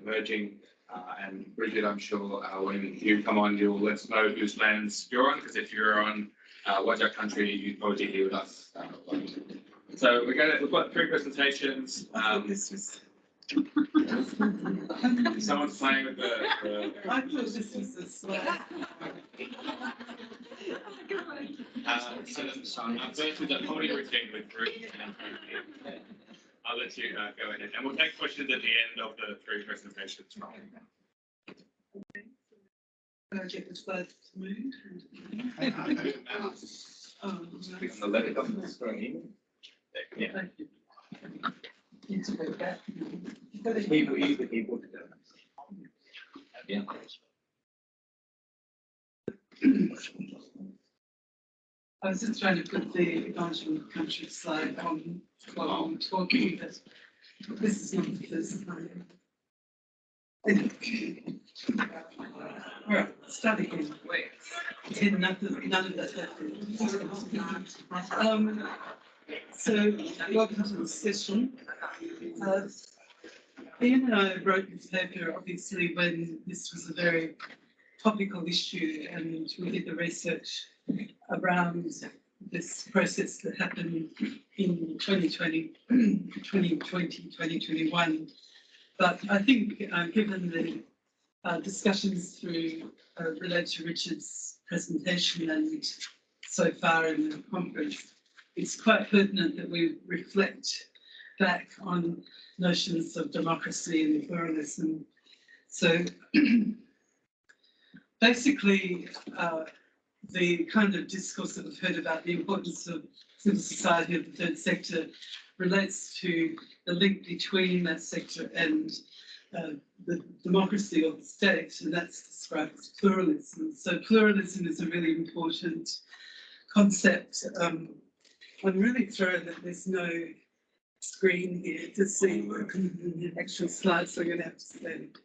emerging. And Bridget, I'm sure when you come on, you'll let us know whose lands you're on, because if you're on Wajak country, you'd probably be with us. So we've got 3 presentations. Someone's playing with the I thought this was a slide. so I'm going through the comedy routine with Ruth. I'll let you go ahead, and we'll take questions at the end of the 3 presentations. Can I get the slides to move? Click on the letter documents for an email. Yeah. Thank you. Need to go back. Use the keyboard to go. Yeah. I was just trying to put the acknowledgement country slide on while I'm talking, but this is not the first time. All right, start again. Wait, none of that happened. So, welcome to the session. Ian and I wrote this paper, obviously, when this was a very topical issue, and we did the research around this process that happened in 2020, 2021. But I think, given the discussions through related to Richard's presentation and so far in the conference, it's quite pertinent that we reflect back on notions of democracy and pluralism. So basically, the kind of discourse that we've heard about the importance of civil society of the third sector relates to the link between that sector and the democracy of the state, and that's described as pluralism. So pluralism is a really important concept. I'm really thrilled that there's no screen here to see the actual slides, so you're going to have to stand.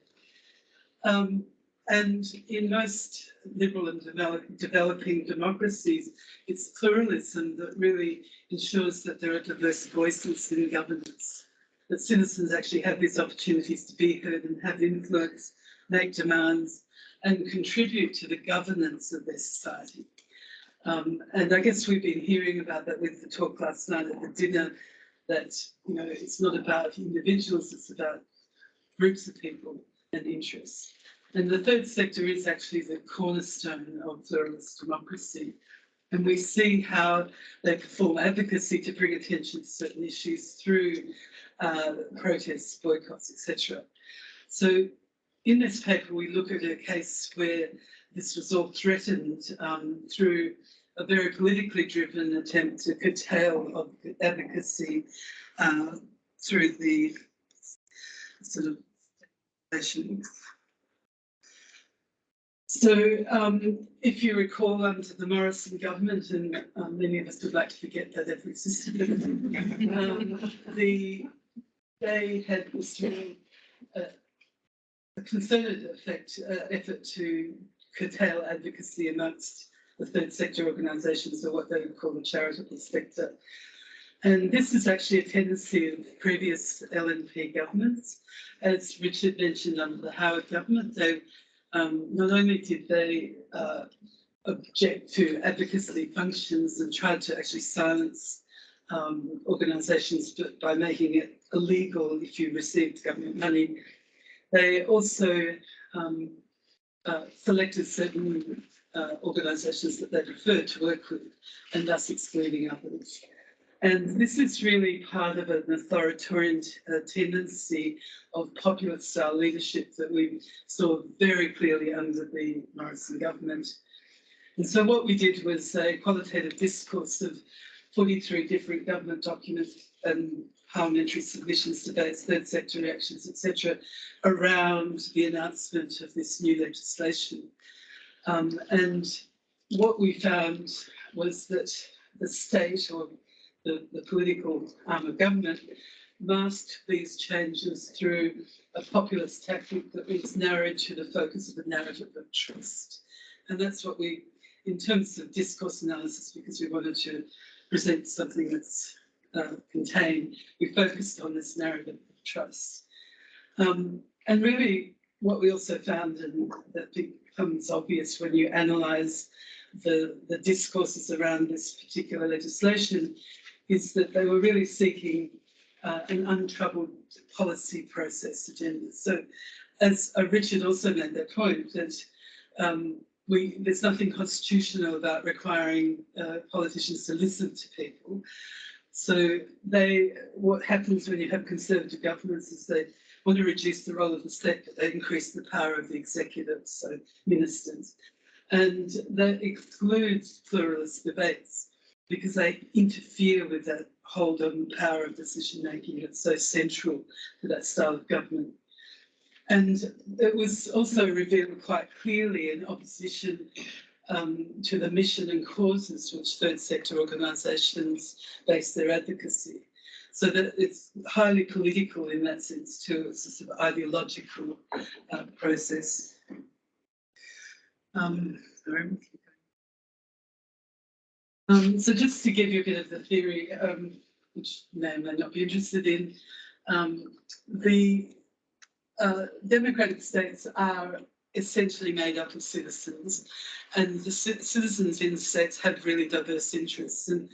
And in most liberal and developing democracies, it's pluralism that really ensures that there are diverse voices in governance, that citizens actually have these opportunities to be heard and have influence, make demands, and contribute to the governance of their society. And I guess we've been hearing about that with the talk last night at the dinner, that it's not about individuals, it's about groups of people and interests. And the third sector is actually the cornerstone of pluralist democracy. And we see how they perform advocacy to bring attention to certain issues through protests, boycotts, etc. So in this paper, we look at a case where this was all threatened through a very politically driven attempt to curtail of advocacy through the sort of So if you recall, under the Morrison government, and many of us would like to forget that ever existed, they had this really a concerted effort to curtail advocacy amongst the third sector organisations, or what they would call the charitable sector. And this is actually a tendency of previous LNP governments. As Richard mentioned, under the Howard government, they not only did they object to advocacy functions and tried to actually silence organisations by making it illegal if you received government money, they also selected certain organisations that they preferred to work with, and thus excluding others. And this is really part of an authoritarian tendency of populist-style leadership that we saw very clearly under the Morrison government. And so what we did was a qualitative discourse of 43 different government documents and parliamentary submissions, debates, third sector reactions, etc., around the announcement of this new legislation. And what we found was that the state, or the political arm of government, masked these changes through a populist tactic that was narrowed to the focus of a narrative of trust. And that's what we, in terms of discourse analysis, because we wanted to present something that's contained, we focused on this narrative of trust. And really, what we also found, and that becomes obvious when you analyse the discourses around this particular legislation, is that they were really seeking an untroubled policy process agenda. So, as Richard also made that point, that there's nothing constitutional about requiring politicians to listen to people. So what happens when you have Conservative governments is they want to reduce the role of the state, but they increase the power of the executive, so ministers. And that excludes pluralist debates because they interfere with that hold on power of decision making that's so central to that style of government. And it was also revealed quite clearly in opposition to the mission and causes which third sector organisations base their advocacy. So that it's highly political in that sense too. It's a sort of ideological process. So just to give you a bit of the theory, which you may or may not be interested in, the democratic states are essentially made up of citizens, and the citizens in the states have really diverse interests. And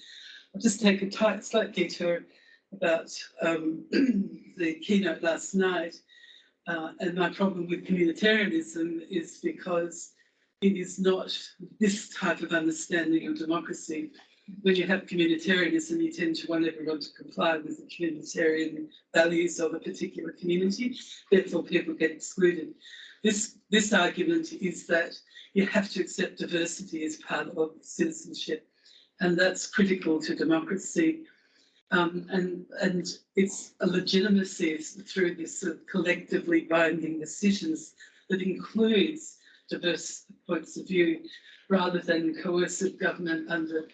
I'll just take a slight detour about the keynote last night. And my problem with communitarianism is because it is not this type of understanding of democracy. When you have communitarianism, you tend to want everyone to comply with the communitarian values of a particular community, therefore people get excluded. This argument is that you have to accept diversity as part of citizenship, and that's critical to democracy. And it's a legitimacy through this sort of collectively binding decisions that includes diverse points of view, rather than coercive government under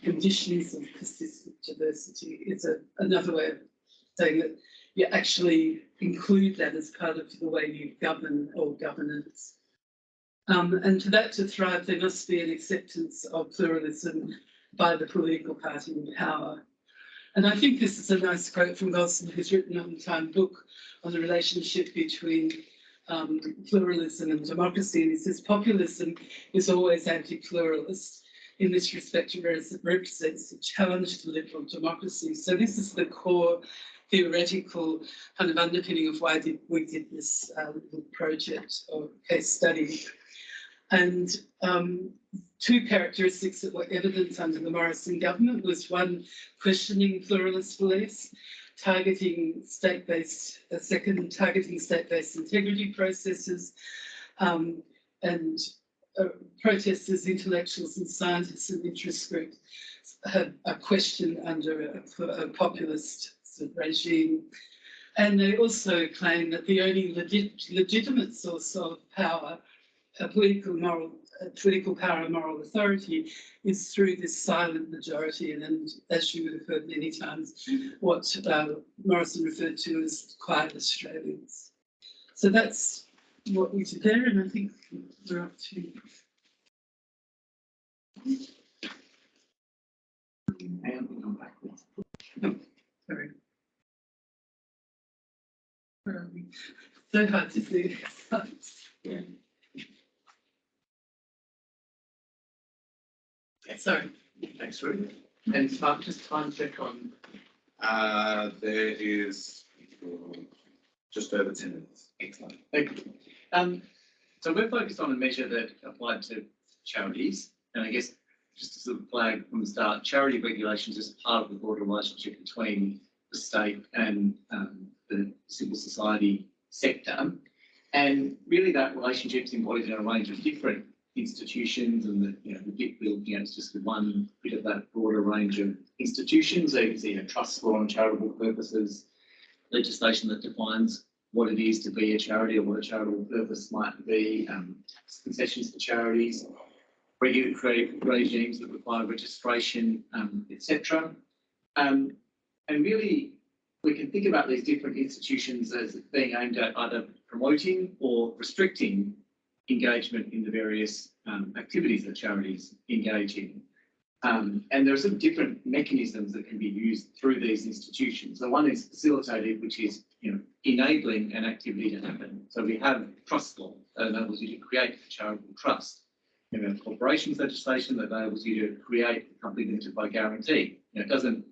conditions of persistent diversity. It's another way of saying that you actually include that as part of the way you govern or governance. And for that to thrive, there must be an acceptance of pluralism by the political party in power. And I think this is a nice quote from Golson, who's written a long-time book on the relationship between pluralism and democracy. And he says populism is always anti-pluralist. In this respect, it represents a challenge to liberal democracy. So this is the core theoretical kind of underpinning of why we did this project or case study. And two characteristics that were evident under the Morrison government was one, questioning pluralist beliefs, targeting state-based integrity processes, and protesters, intellectuals and scientists and interest groups had a question under a populist sort of regime. And they also claim that the only legitimate source of power, political power and moral authority, is through this silent majority. And as you would have heard many times, what Morrison referred to as quiet Australians. So that's what we did there, and I think we're up to. Oh, sorry. Where are we? So hard to see. Yeah. Sorry. Thanks, Ruth. And just time check on. There is just over 10 minutes. Excellent. Thank you. So we're focused on a measure that applied to charities, and I guess just to sort of flag from the start, charity regulations is part of the broader relationship between the state and the civil society sector, and really that relationship is embodied in a range of different institutions, and the bit we're looking at is just one bit of that broader range of institutions. So you can see trusts for on charitable purposes, legislation that defines what it is to be a charity or what a charitable purpose might be, concessions for charities, regulatory regimes that require registration, etc. And really, we can think about these different institutions as being aimed at either promoting or restricting engagement in the various activities that charities engage in. And there are some different mechanisms that can be used through these institutions. So one is facilitative, which is enabling an activity to happen. So we have trust law that enables you to create a charitable trust. We have corporations legislation that enables you to create a company limited by guarantee. It doesn't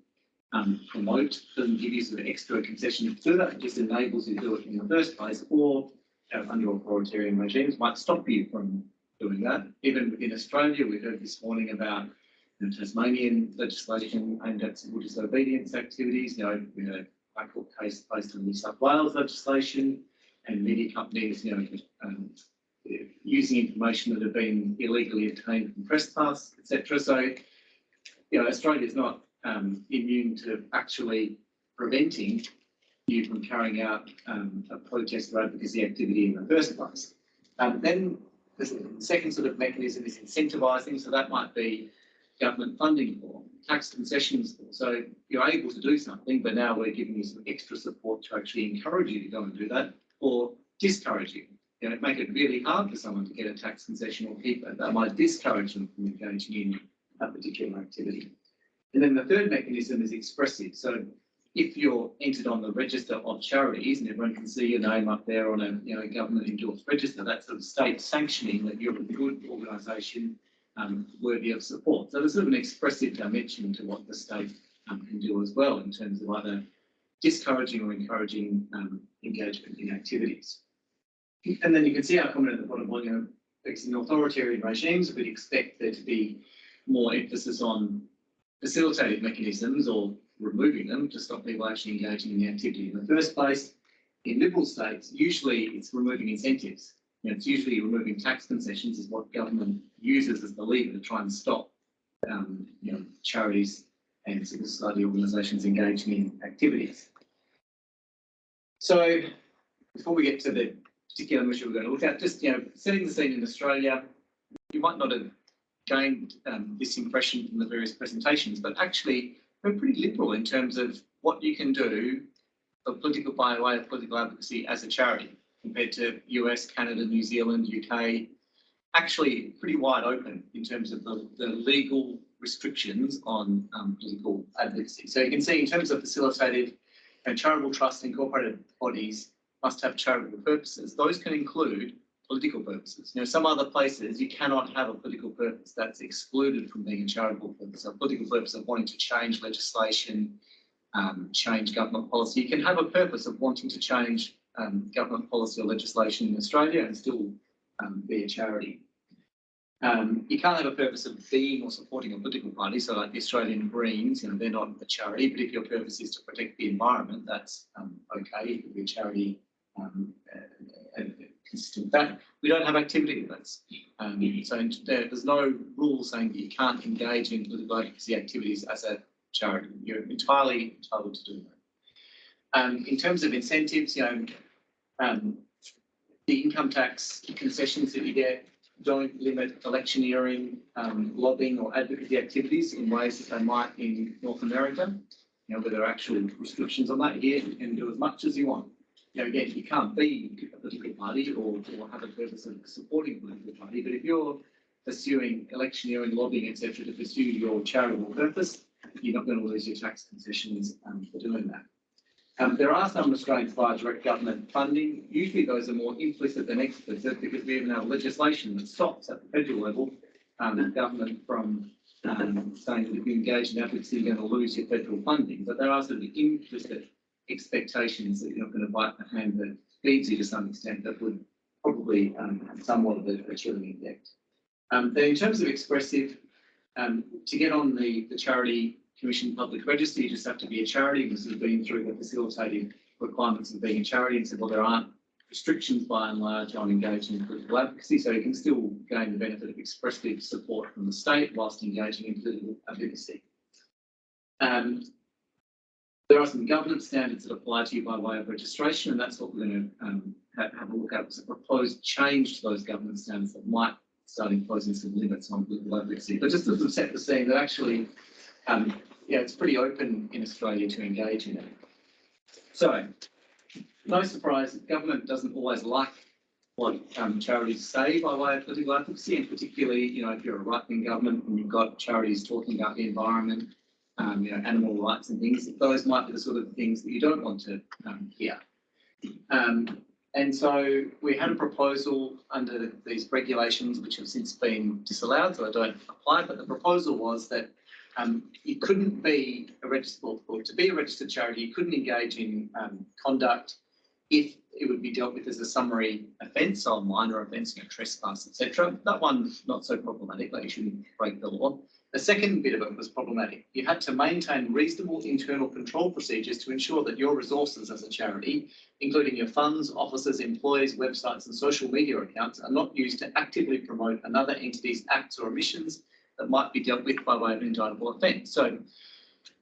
promote, doesn't give you sort of extra concession to do that, it just enables you to do it in the first place, or under authoritarian regimes might stop you from doing that. Even within Australia, we heard this morning about Tasmanian legislation aimed at civil disobedience activities. We had a High Court case based on New South Wales legislation, and media companies, using information that have been illegally obtained from trespass, etc. So, Australia is not immune to actually preventing you from carrying out a protest or advocacy activity in the first place. Then the second sort of mechanism is incentivising, so that might be government funding for, tax concessions for. So you're able to do something, but now we're giving you some extra support to actually encourage you to go and do that, or discourage you. Make it really hard for someone to get a tax concession or keep it. That might discourage them from engaging in a particular activity. And then the third mechanism is expressive. So if you're entered on the register of charities and everyone can see your name up there on a government endorsed register, that's sort of state sanctioning that you're a good organisation worthy of support. So there's sort of an expressive dimension to what the state can do as well in terms of either discouraging or encouraging engagement in activities. And then you can see our comment at the bottom line, in authoritarian regimes, we'd expect there to be more emphasis on facilitated mechanisms or removing them to stop people actually engaging in the activity in the first place. In liberal states, usually it's removing incentives. It's usually removing tax concessions is what government uses as the lever to try and stop charities and civil society organisations engaging in activities. So before we get to the particular issue we're going to look at, just setting the scene in Australia, you might not have gained this impression from the various presentations, but actually we're pretty liberal in terms of what you can do for political by way of political advocacy as a charity compared to US, Canada, New Zealand, UK. Actually pretty wide open in terms of the legal restrictions on political advocacy. So you can see in terms of facilitated and charitable trusts, incorporated bodies must have charitable purposes. Those can include political purposes. Some other places you cannot have a political purpose that's excluded from being a charitable purpose. A political purpose of wanting to change legislation, change government policy. You can have a purpose of wanting to change government policy or legislation in Australia and still be a charity. You can't have a purpose of being or supporting a political party. So like the Australian Greens, they're not a charity, but if your purpose is to protect the environment, that's okay. It could be a charity consistent with that. We don't have activity limits. So there's no rule saying that you can't engage in political advocacy activities as a charity. You're entirely entitled to do that. In terms of incentives, the income tax concessions that you get don't limit electioneering, lobbying or advocacy activities in ways that they might in North America, where there are actual restrictions on that. Here you can do as much as you want. Again, you can't be a political party or have a purpose of supporting a political party, but if you're pursuing electioneering, lobbying, etc., to pursue your charitable purpose, you're not going to lose your tax concessions for doing that. There are some restraints via direct government funding. Usually those are more implicit than explicit because we even have legislation that stops at the federal level the government from saying that if you engage in advocacy, you're going to lose your federal funding. But there are sort of implicit expectations that you're not going to bite the hand that feeds you to some extent that would probably have somewhat of a chilling effect. Then in terms of expressive, to get on the Charity Commission Public Register, you just have to be a charity because we've been through the facilitated requirements of being a charity and said, well, there aren't restrictions by and large on engaging in political advocacy, so you can still gain the benefit of expressive support from the state whilst engaging in political advocacy. There are some governance standards that apply to you by way of registration, and that's what we're going to have a look at as a proposed change to those governance standards that might start imposing some limits on political advocacy. But just to sort of set the scene that actually, it's pretty open in Australia to engage in it. So, no surprise, government doesn't always like what charities say by way of political advocacy, and particularly, if you're a right-wing government and you've got charities talking about the environment, animal rights and things, those might be the sort of things that you don't want to hear. And so we had a proposal under these regulations, which have since been disallowed, so I don't apply, but the proposal was that you couldn't be a registered, or to be a registered charity, you couldn't engage in conduct if it would be dealt with as a summary offence or minor offence, trespass, etc. That one, not so problematic, like you shouldn't break the law. The second bit of it was problematic. You had to maintain reasonable internal control procedures to ensure that your resources as a charity, including your funds, offices, employees, websites and social media accounts, are not used to actively promote another entity's acts or omissions that might be dealt with by way of an indictable offence. So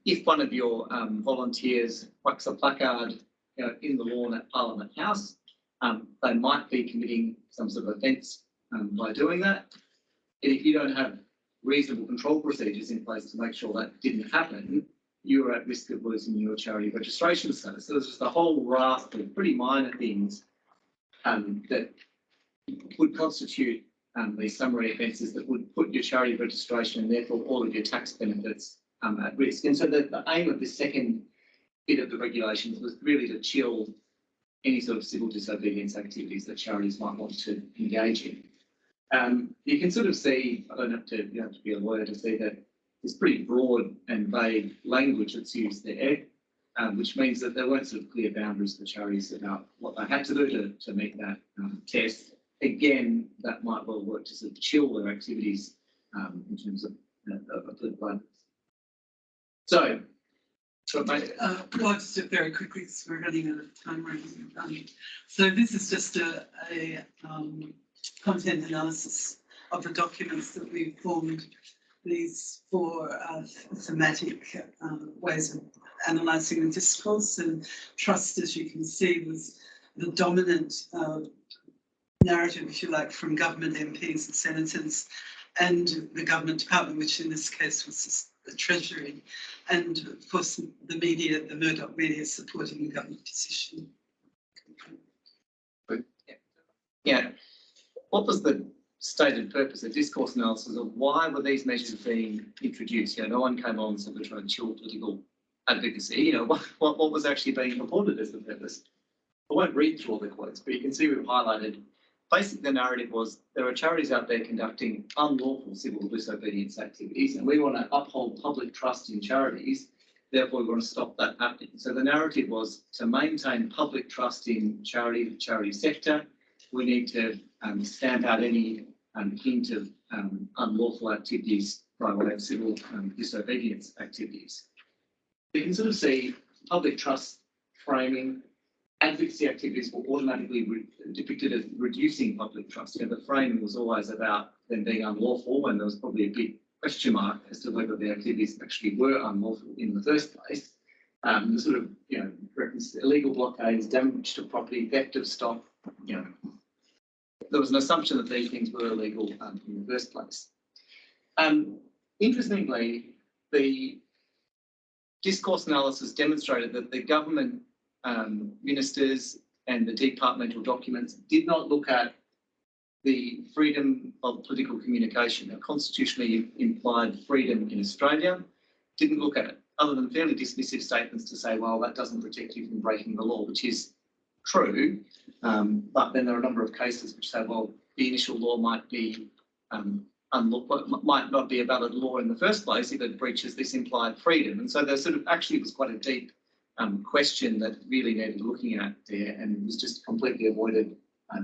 if one of your volunteers whacks a placard in the lawn at Parliament House, they might be committing some sort of offence by doing that. And if you don't have reasonable control procedures in place to make sure that didn't happen, you were at risk of losing your charity registration status. So there's just a whole raft of pretty minor things that would constitute these summary offences that would put your charity registration and therefore all of your tax benefits at risk. And so the aim of this second bit of the regulations was really to chill any sort of civil disobedience activities that charities might want to engage in. You can sort of see, I don't have to, you have to be a lawyer to see that there's pretty broad and vague language that's used there, which means that there weren't sort of clear boundaries for charities about what they had to do to meet that test. Again, that might well work to sort of chill their activities in terms of political violence. So, well, just do it very quickly because we're running out of time. So this is just a content analysis of the documents that we've formed. These four thematic ways of analysing the discourse, and trust, as you can see, was the dominant narrative, if you like, from government MPs and senators and the government department, which in this case was the Treasury, and of course the media, the Murdoch media, supporting the government position. Yeah. What was the stated purpose of discourse analysis of why were these measures being introduced? No one came on and said we're trying to chill political advocacy. What was actually being purported as the purpose? I won't read through all the quotes, but you can see we've highlighted. Basically, the narrative was there are charities out there conducting unlawful civil disobedience activities, and we want to uphold public trust in charities. Therefore, we want to stop that happening. So the narrative was to maintain public trust in the charity sector. We need to stamp out any hint of unlawful activities by way of civil disobedience activities. You can sort of see public trust framing. Advocacy activities were automatically depicted as reducing public trust. The framing was always about them being unlawful, and there was probably a big question mark as to whether the activities actually were unlawful in the first place. The sort of, reference to illegal blockades, damage to property, theft of stock, there was an assumption that these things were illegal in the first place. Interestingly, the discourse analysis demonstrated that the government ministers and the departmental documents did not look at the freedom of political communication, a constitutionally implied freedom in Australia, didn't look at it, other than fairly dismissive statements to say, well, that doesn't protect you from breaking the law, which is true, but then there are a number of cases which say, well, the initial law might be might not be a valid law in the first place if it breaches this implied freedom. And so there sort of actually was quite a deep question that really needed looking at there, and was just completely avoided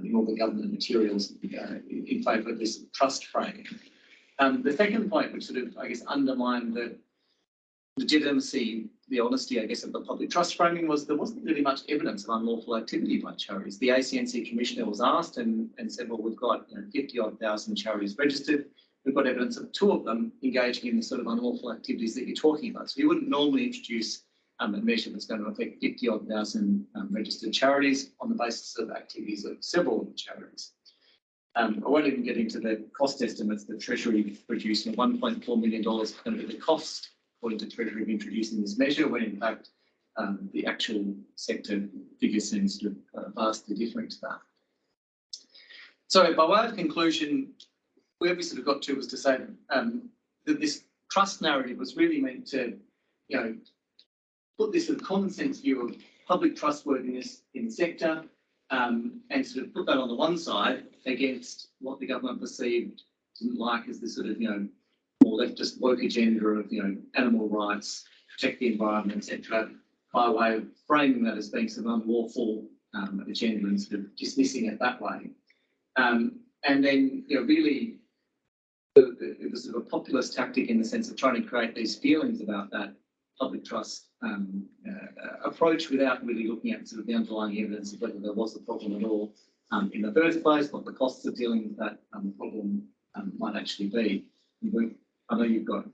in all the government materials in favour of this trust framing. The second point, which sort of, I guess, undermined the legitimacy, the honesty, I guess, of the public trust framing, was there wasn't really much evidence of unlawful activity by charities. The ACNC Commissioner was asked and said, well, we've got 50-odd thousand charities registered. We've got evidence of 2 of them engaging in the sort of unlawful activities that you're talking about. So you wouldn't normally introduce a measure that's going to affect 50-odd thousand registered charities on the basis of activities of several of the charities. I won't even get into the cost estimates that Treasury produced. $1.4 million is going to be the cost, according to Treasury, of introducing this measure, when in fact the actual sector figures seem sort of vastly different to that. So by way of conclusion, where we sort of got to was to say that this trust narrative was really meant to, put this sort of common sense view of public trustworthiness in the sector, and sort of put that on the one side against what the government perceived didn't like as the sort of, more leftist woke agenda of, animal rights, protect the environment, etc., by way of framing that as being some unlawful agenda and sort of dismissing it that way. And then, really, it was sort of a populist tactic in the sense of trying to create these feelings about that public trust approach without really looking at sort of the underlying evidence of whether there was a problem at all in the first place, what the costs of dealing with that problem might actually be. I know you've got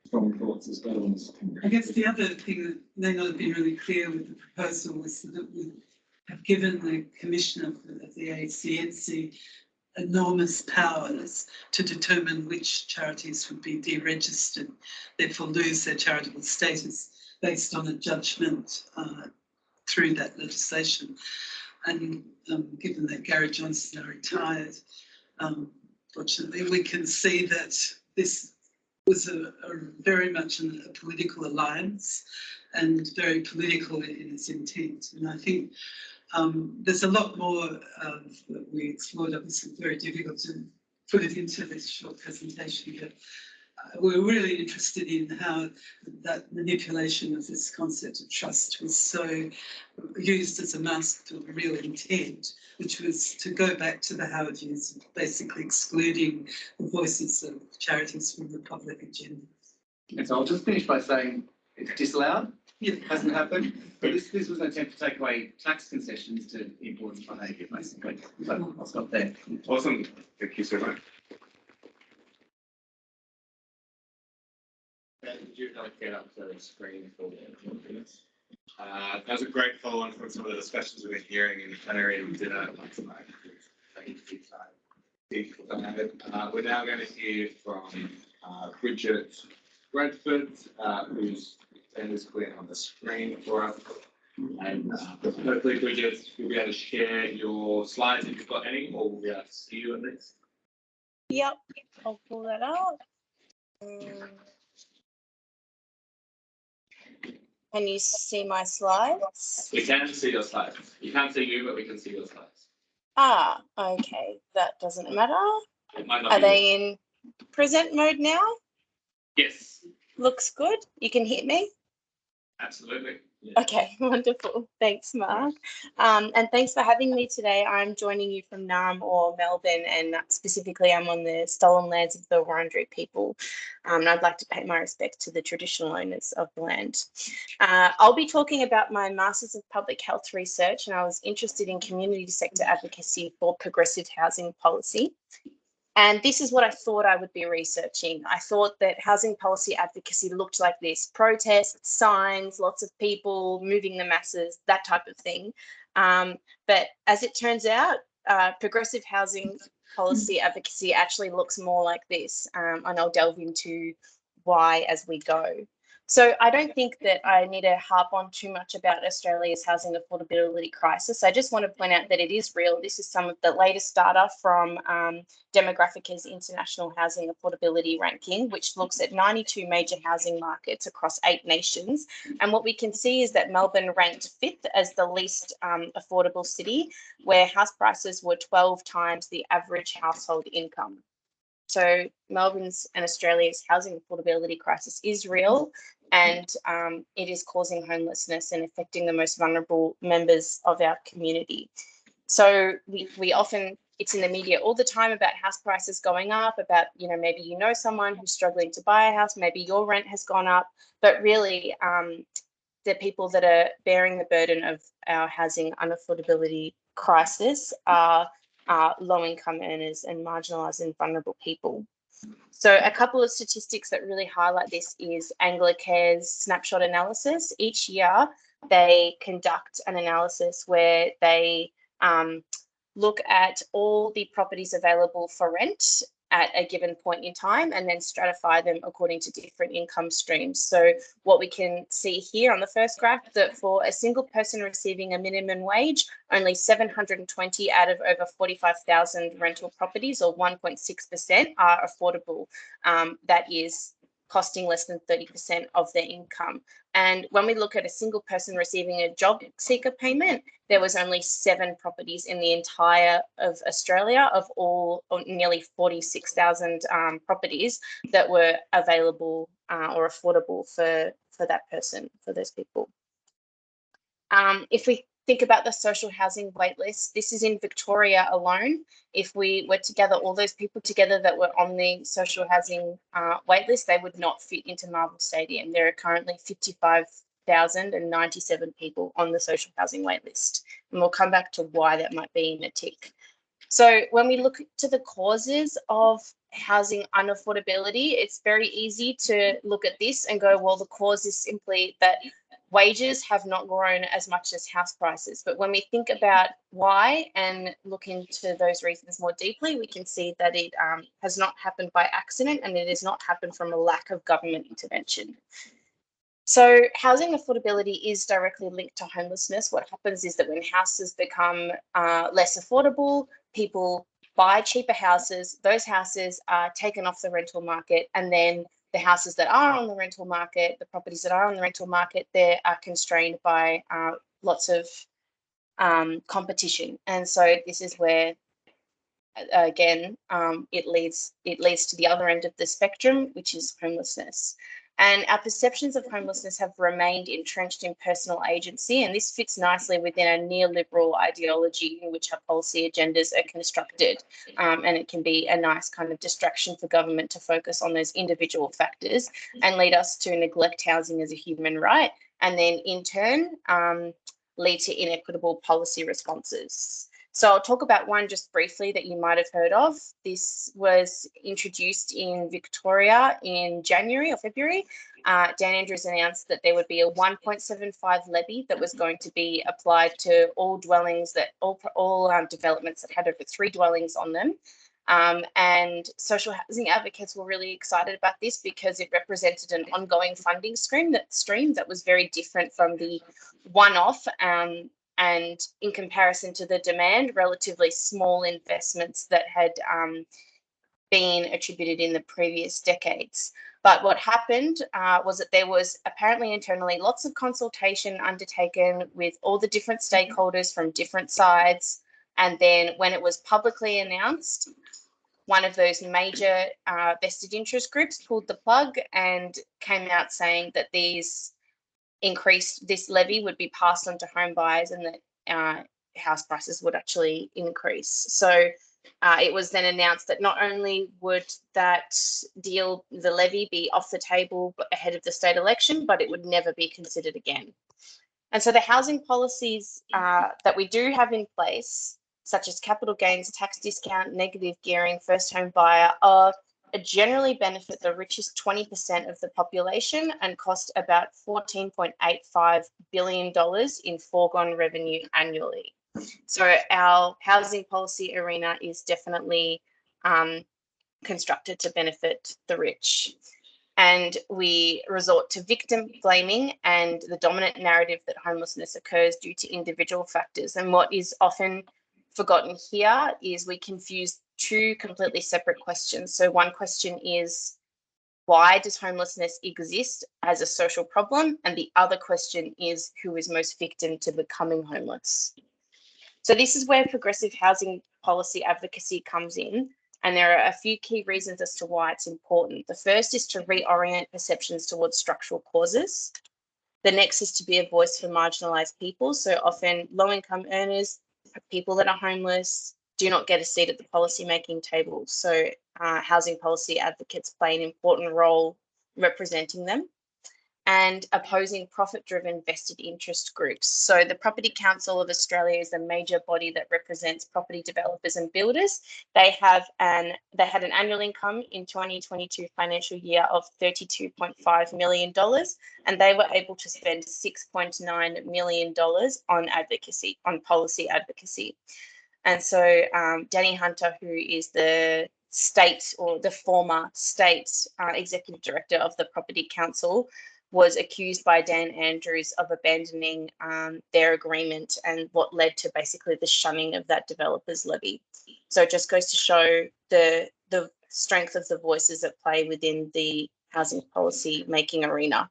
strong thoughts as well on this. I guess the other thing that may not have been really clear with the proposal was that we have given the Commissioner of the ANZTSR enormous powers to determine which charities would be deregistered, therefore lose their charitable status based on a judgment through that legislation. And given that Gary Johnson are retired, fortunately, we can see that this was a very much a political alliance and very political in its intent. And I think there's a lot more that we explored. Obviously, very difficult to put it into this short presentation, but we're really interested in how that manipulation of this concept of trust was so used as a mask to the real intent, which was to go back to the Howard years, basically excluding the voices of charities from the public agenda. And so I'll just finish by saying it's disallowed. Yeah. It hasn't happened, but this was an attempt to take away tax concessions to imports behaviour, basically. So I'll stop there. Awesome. Thank you so much. Did you get up to the screen for minutes? That was a great follow-on from some of the discussions we've been hearing in the plenary and dinner last night. We're now going to hear from Bridget Radford, whose name is clear on the screen for us. And hopefully, Bridget, you'll be able to share your slides if you've got any, or we'll be able to see you at least. Yep, I'll pull that out. Can you see my slides? We can see your slides. You can't see you, but we can see your slides. Ah, okay, that doesn't matter. It might not Are be they in present mode now? Yes, Looks good. You can hear me? absolutely. Yeah. Okay, wonderful. Thanks, Mark. And thanks for having me today. I'm joining you from Naarm or Melbourne, and specifically I'm on the stolen lands of the Wurundjeri people. And I'd like to pay my respect to the traditional owners of the land. I'll be talking about my Masters of Public Health Research, and I was interested in community sector advocacy for progressive housing policy. And this is what I thought I would be researching. I thought that housing policy advocacy looked like this: protests, signs, lots of people moving the masses, that type of thing. But as it turns out, progressive housing policy advocacy actually looks more like this. And I'll delve into why as we go. So I don't think that I need to harp on too much about Australia's housing affordability crisis. I just want to point out that it is real. This is some of the latest data from Demographica's International Housing Affordability Ranking, which looks at 92 major housing markets across 8 nations. And what we can see is that Melbourne ranked 5th as the least affordable city, where house prices were 12 times the average household income. So Melbourne's and Australia's housing affordability crisis is real, and it is causing homelessness and affecting the most vulnerable members of our community. So we often, it's in the media all the time about house prices going up, about, maybe you know someone who's struggling to buy a house, maybe your rent has gone up, but really the people that are bearing the burden of our housing unaffordability crisis are low-income earners and marginalised and vulnerable people. So a couple of statistics that really highlight this is Anglocare's snapshot analysis. Each year, they conduct an analysis where they look at all the properties available for rent at a given point in time and then stratify them according to different income streams. So what we can see here on the first graph, that for a single person receiving a minimum wage, only 720 out of over 45,000 rental properties, or 1.6%, are affordable. That is costing less than 30% of their income. And when we look at a single person receiving a job seeker payment, there was only 7 properties in the entire of Australia of all nearly 46,000 properties that were available or affordable for that person, for those people. If we think about the social housing waitlist, this is in Victoria alone. If we were to gather all those people together that were on the social housing waitlist, they would not fit into Marvel Stadium. There are currently 55,097 people on the social housing waitlist. And we'll come back to why that might be in a tick. So when we look to the causes of housing unaffordability, it's very easy to look at this and go, well, the cause is simply that wages have not grown as much as house prices. But when we think about why and look into those reasons more deeply, we can see that it has not happened by accident, and it has not happened from a lack of government intervention. So housing affordability is directly linked to homelessness. What happens is that when houses become less affordable, people buy cheaper houses, those houses are taken off the rental market, and then the houses that are on the rental market, the properties that are on the rental market, they are constrained by lots of competition. And so this is where, again, it leads to the other end of the spectrum, which is homelessness. And our perceptions of homelessness have remained entrenched in personal agency, and this fits nicely within a neoliberal ideology in which our policy agendas are constructed. And it can be a nice kind of distraction for government to focus on those individual factors and lead us to neglect housing as a human right, and then in turn lead to inequitable policy responses. So I'll talk about one just briefly that you might have heard of. This was introduced in Victoria in January or February. Dan Andrews announced that there would be a 1.75 levy that was going to be applied to all dwellings, that all developments that had over 3 dwellings on them. And social housing advocates were really excited about this because it represented an ongoing funding stream that was very different from the one-off and in comparison to the demand, relatively small investments that had been attributed in the previous decades. But what happened was that there was apparently internally lots of consultation undertaken with all the different stakeholders from different sides. And then when it was publicly announced, one of those major vested interest groups pulled the plug and came out saying that this levy would be passed on to home buyers, and that house prices would actually increase. So it was then announced that not only would that the levy be off the table ahead of the state election, but it would never be considered again. And so the housing policies that we do have in place, such as capital gains, tax discount, negative gearing, first home buyer, generally benefit the richest 20% of the population and cost about $14.85 billion in foregone revenue annually. So our housing policy arena is definitely constructed to benefit the rich. And we resort to victim blaming and the dominant narrative that homelessness occurs due to individual factors. And what is often forgotten here is we confuse 2 completely separate questions. So one question is, why does homelessness exist as a social problem? And the other question is, who is most victim to becoming homeless? So this is where progressive housing policy advocacy comes in. And there are a few key reasons as to why it's important. The first is to reorient perceptions towards structural causes. The next is to be a voice for marginalised people. So often low-income earners, people that are homeless, do not get a seat at the policy-making table. So housing policy advocates play an important role representing them. And opposing profit-driven vested interest groups. So the Property Council of Australia is a major body that represents property developers and builders. They had an annual income in 2022 financial year of $32.5 million, and they were able to spend $6.9 million on advocacy, on policy advocacy. And so Danny Hunter, who is the state or the former state executive director of the Property Council, was accused by Dan Andrews of abandoning their agreement, and what led to basically the shunning of that developer's levy. So it just goes to show the strength of the voices at play within the housing policy making arena.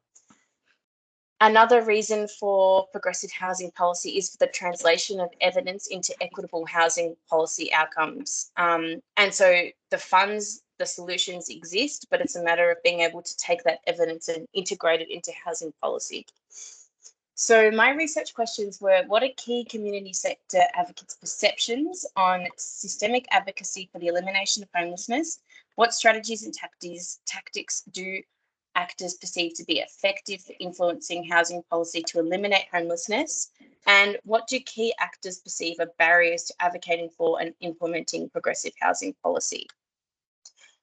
Another reason for progressive housing policy is for the translation of evidence into equitable housing policy outcomes. And so the funds, the solutions exist, but it's a matter of being able to take that evidence and integrate it into housing policy. So my research questions were, what are key community sector advocates' perceptions on systemic advocacy for the elimination of homelessness? What strategies and tactics do actors perceive to be effective for influencing housing policy to eliminate homelessness? And what do key actors perceive are barriers to advocating for and implementing progressive housing policy?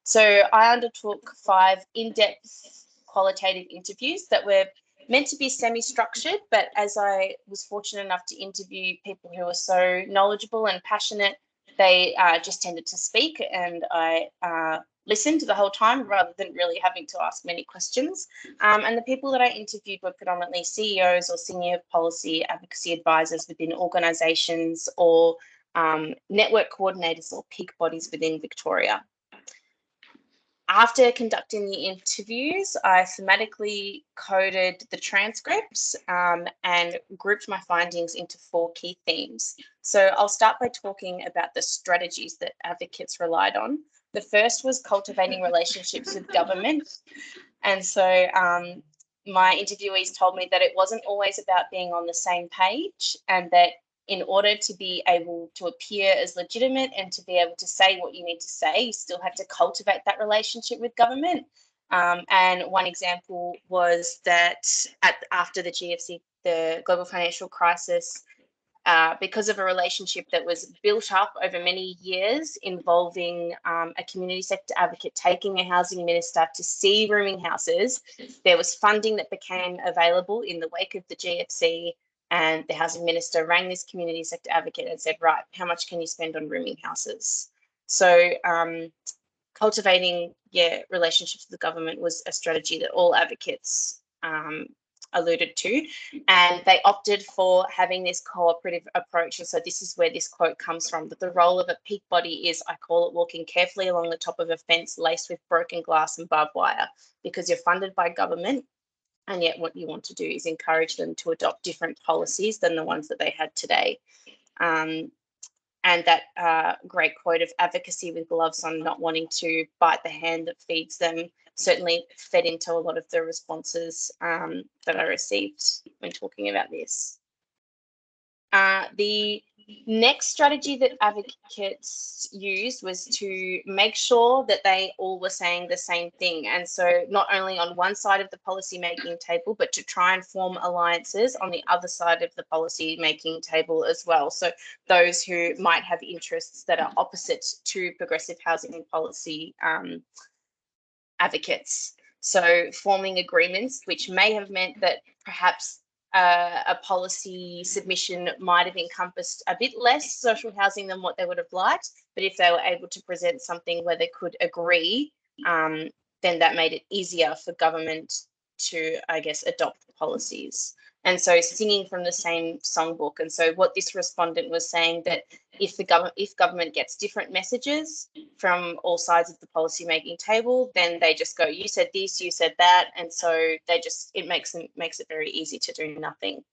So I undertook 5 in-depth qualitative interviews that were meant to be semi-structured, but as I was fortunate enough to interview people who were so knowledgeable and passionate, they just tended to speak, and I listened the whole time rather than really having to ask many questions. And the people that I interviewed were predominantly CEOs or senior policy advocacy advisors within organisations or network coordinators or peak bodies within Victoria. After conducting the interviews, I thematically coded the transcripts and grouped my findings into 4 key themes. So I'll start by talking about the strategies that advocates relied on. The first was cultivating relationships with government. And so my interviewees told me that it wasn't always about being on the same page, and that in order to be able to appear as legitimate and to be able to say what you need to say, you still have to cultivate that relationship with government. And one example was that after the GFC, the global financial crisis, because of a relationship that was built up over many years involving a community sector advocate taking a housing minister to see rooming houses, there was funding that became available in the wake of the GFC. And the housing minister rang this community sector advocate and said, right, how much can you spend on rooming houses? So cultivating relationships with the government was a strategy that all advocates alluded to. And they opted for having this cooperative approach. And so this is where this quote comes from, that the role of a peak body is, I call it, walking carefully along the top of a fence laced with broken glass and barbed wire, because you're funded by government. And yet what you want to do is encourage them to adopt different policies than the ones that they had today. And that great quote of advocacy with gloves on, not wanting to bite the hand that feeds them, certainly fed into a lot of the responses that I received when talking about this. The next strategy that advocates used was to make sure that they all were saying the same thing. And so not only on one side of the policy making table, but to try and form alliances on the other side of the policy making table as well. So those who might have interests that are opposite to progressive housing policy advocates. So forming agreements, which may have meant that perhaps a policy submission might have encompassed a bit less social housing than what they would have liked, but if they were able to present something where they could agree, then that made it easier for government to, I guess, adopt policies. And so singing from the same songbook. And so what this respondent was saying, that if government gets different messages from all sides of the policy making table, then they just go, you said this, you said that. And so it makes it very easy to do nothing.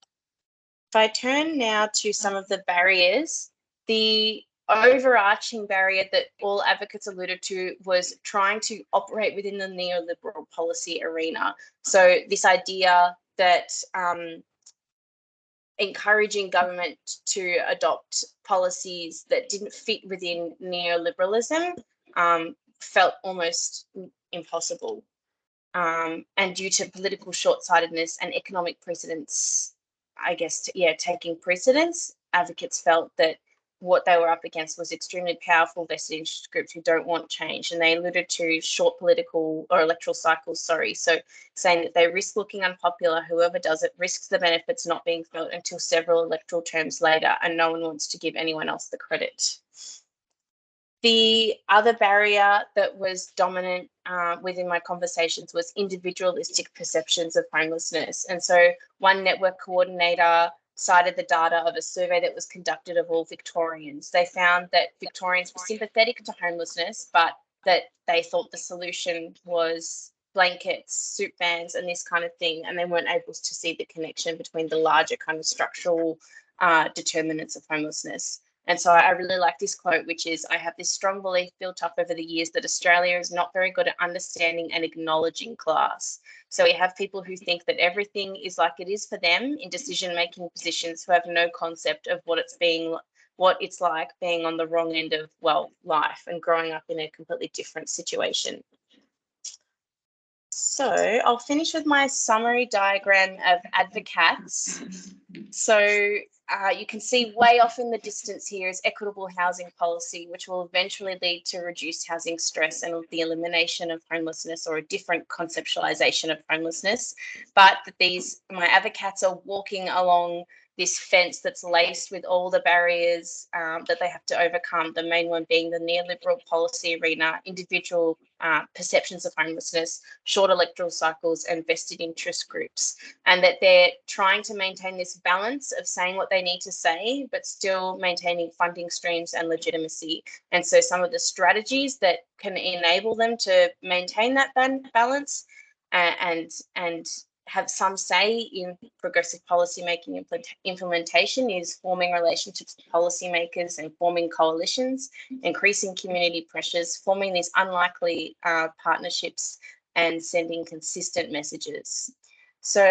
If I turn now to some of the barriers, the overarching barrier that all advocates alluded to was trying to operate within the neoliberal policy arena. So this idea that encouraging government to adopt policies that didn't fit within neoliberalism felt almost impossible. And due to political short-sightedness and economic precedence, I guess, taking precedence, advocates felt that what they were up against was extremely powerful vested interest groups who don't want change. And they alluded to short political or electoral cycles, so saying that they risk looking unpopular. Whoever does it risks the benefits not being felt until several electoral terms later, and no one wants to give anyone else the credit. The other barrier that was dominant within my conversations was individualistic perceptions of homelessness. And so one network coordinator cited the data of a survey that was conducted of all Victorians. They found that Victorians were sympathetic to homelessness, but that they thought the solution was blankets, soup vans, and this kind of thing, and they weren't able to see the connection between the larger kind of structural determinants of homelessness. And so I really like this quote, which is, I have this strong belief built up over the years that Australia is not very good at understanding and acknowledging class. So we have people who think that everything is like it is for them in decision-making positions, who have no concept of what it's like being on the wrong end of, well, life and growing up in a completely different situation. So I'll finish with my summary diagram of advocates. So you can see way off in the distance here is equitable housing policy, which will eventually lead to reduced housing stress and the elimination of homelessness, or a different conceptualization of homelessness. But my advocates are walking along this fence that's laced with all the barriers that they have to overcome, the main one being the neoliberal policy arena, individual perceptions of homelessness, short electoral cycles, and vested interest groups, and that they're trying to maintain this balance of saying what they need to say, but still maintaining funding streams and legitimacy. And so some of the strategies that can enable them to maintain that balance and have some say in progressive policymaking implementation is forming relationships with policymakers and forming coalitions, increasing community pressures, forming these unlikely partnerships, and sending consistent messages. So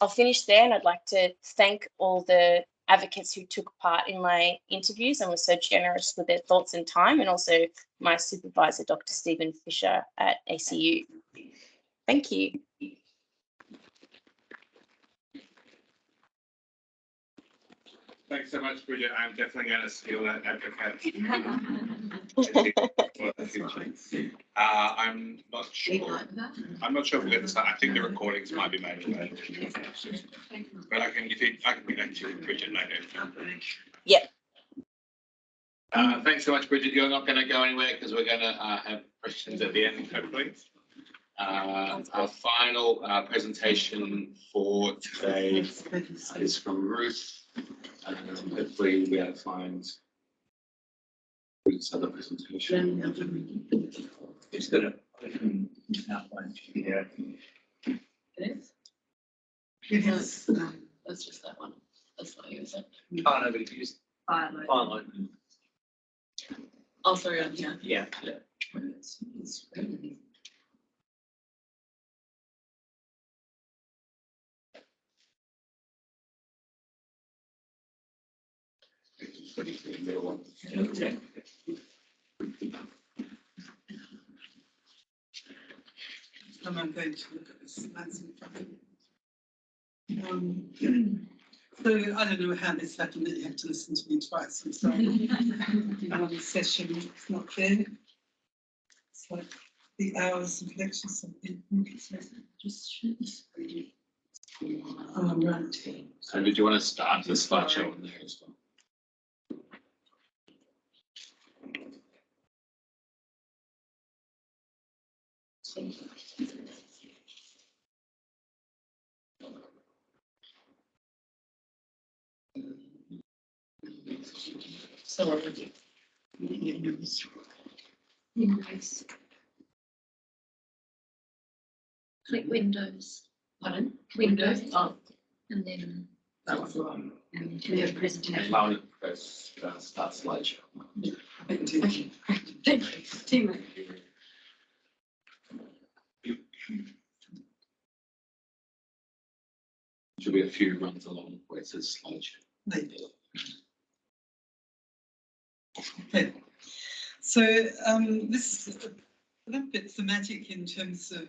I'll finish there, and I'd like to thank all the advocates who took part in my interviews and were so generous with their thoughts and time, and also my supervisor, Dr. Stephen Fisher at ACU. Thank you. Thanks so much, Bridget. I'm definitely going to steal that advocate. I'm not sure. I'm not sure if we're going to start. I think the recordings might be made available. But I can be back to you, Bridget, later. Yep. Thanks so much, Bridget. You're not going to go anywhere because we're going to have questions at the end, hopefully. Our final presentation for today is from Ruth. Hopefully we'll be able to find Ruth's other presentation. It's got an outline. Yeah. It is. That's just that one. That's not you, is it? Oh, no, but if you just finalize. Oh, sorry, on here. Yeah. And I'm going to look at the slides in front of me. So I don't know how this happened, that you have to listen to me twice. I'm sorry. In one session, it's not fair. It's like the hours of lectures. Just right. So did you want to start the slideshow on there as well? So what would you? Windows. Click Windows. Pardon? Windows. Oh, and then. That was the one. We have presentation. Allow me to press start slideshow. Okay. Team. Should be a few runs along where it says slideshow. Okay. So this is a little bit thematic in terms of,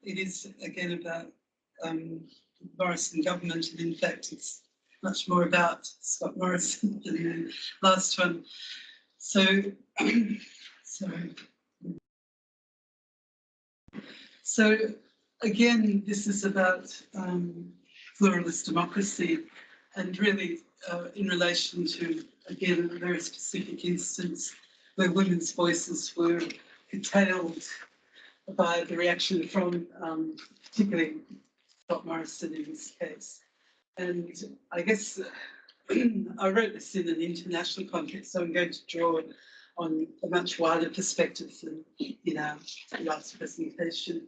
it is again about Morrison government, and in fact it's much more about Scott Morrison than the last one. So, sorry. So again, this is about pluralist democracy, and really in relation to, again, a very specific instance where women's voices were curtailed by the reaction from particularly Scott Morrison in this case. And I guess I wrote this in an international context, so I'm going to draw on a much wider perspective than in our last presentation.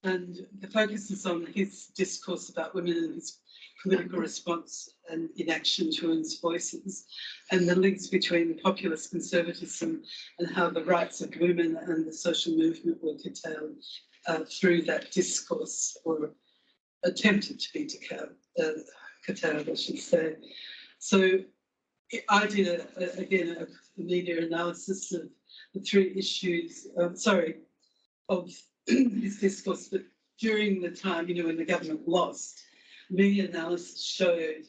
And the focus is on his discourse about women and his political response and inaction to women's voices, and the links between populist conservatism and how the rights of women and the social movement were curtailed through that discourse, or attempted to be curtailed, I should say. So I did, again, a media analysis of the three issues, of his discourse, but during the time, when the government lost, media analysis showed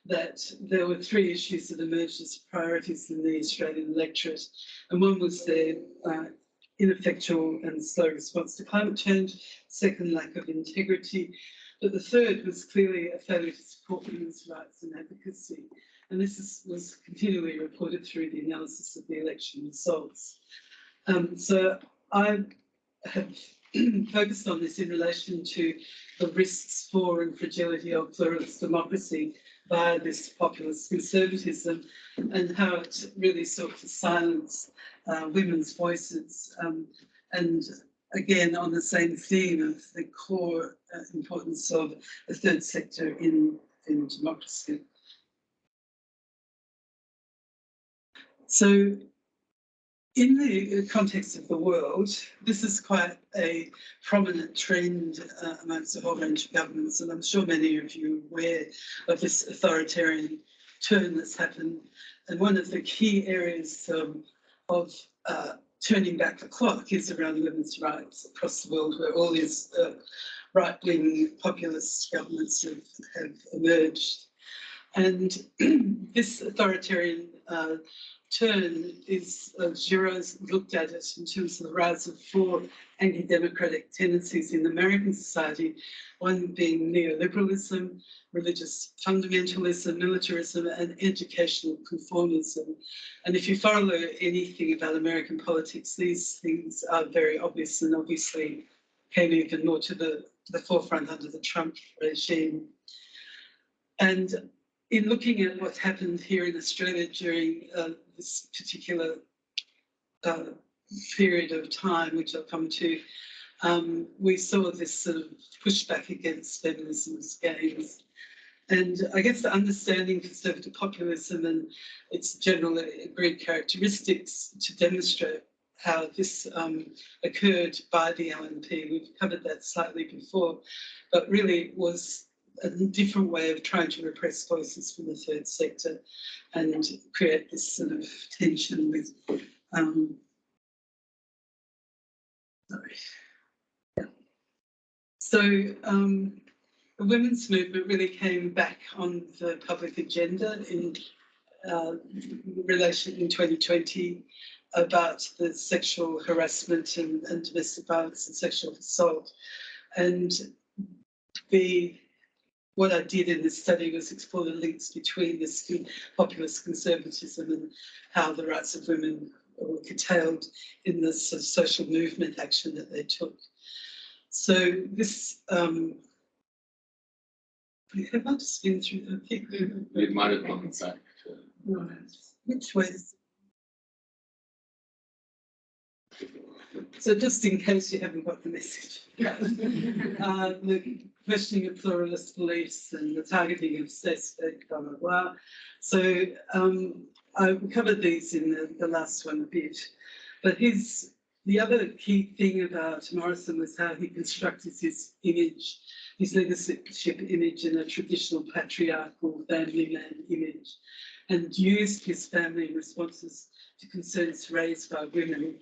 that there were three issues that emerged as priorities in the Australian electorate. And one was their ineffectual and slow response to climate change, second, lack of integrity, but the third was clearly a failure to support women's rights and advocacy. And this was continually reported through the analysis of the election results. So I have focused on this in relation to the risks for and fragility of pluralist democracy via this populist conservatism, and how it really sought to silence women's voices, and again on the same theme of the core importance of the third sector in democracy. So in the context of the world, this is quite a prominent trend amongst a whole range of governments, and I'm sure many of you are aware of this authoritarian turn that's happened. And one of the key areas of turning back the clock is around women's rights across the world, where all these right-wing populist governments have emerged. And this authoritarian turn is, Giro's looked at it in terms of the rise of four anti-democratic tendencies in American society, one being neoliberalism, religious fundamentalism, militarism, and educational conformism. And if you follow anything about American politics, these things are very obvious, and obviously came even more to the forefront under the Trump regime. And in looking at what's happened here in Australia during this particular period of time, which I'll come to, we saw this sort of pushback against feminism's gains. And I guess the understanding conservative populism and its general agreed characteristics to demonstrate how this occurred by the LNP, we've covered that slightly before, but really was a different way of trying to repress voices from the third sector and create this sort of tension with, So the women's movement really came back on the public agenda in relation in 2020 about the sexual harassment and domestic violence and sexual assault. And what I did in this study was explore the links between this populist conservatism and how the rights of women were curtailed in this sort of social movement action that they took. So this, have I just been through the thing? It might have gone back. Right. Which way is So just in case you haven't got the message, the questioning of pluralist beliefs and the targeting of suspect, blah, blah, blah. So I covered these in the last one a bit, but the other key thing about Morrison was how he constructed his image, his leadership image in a traditional patriarchal family man image, and used his family responses to concerns raised by women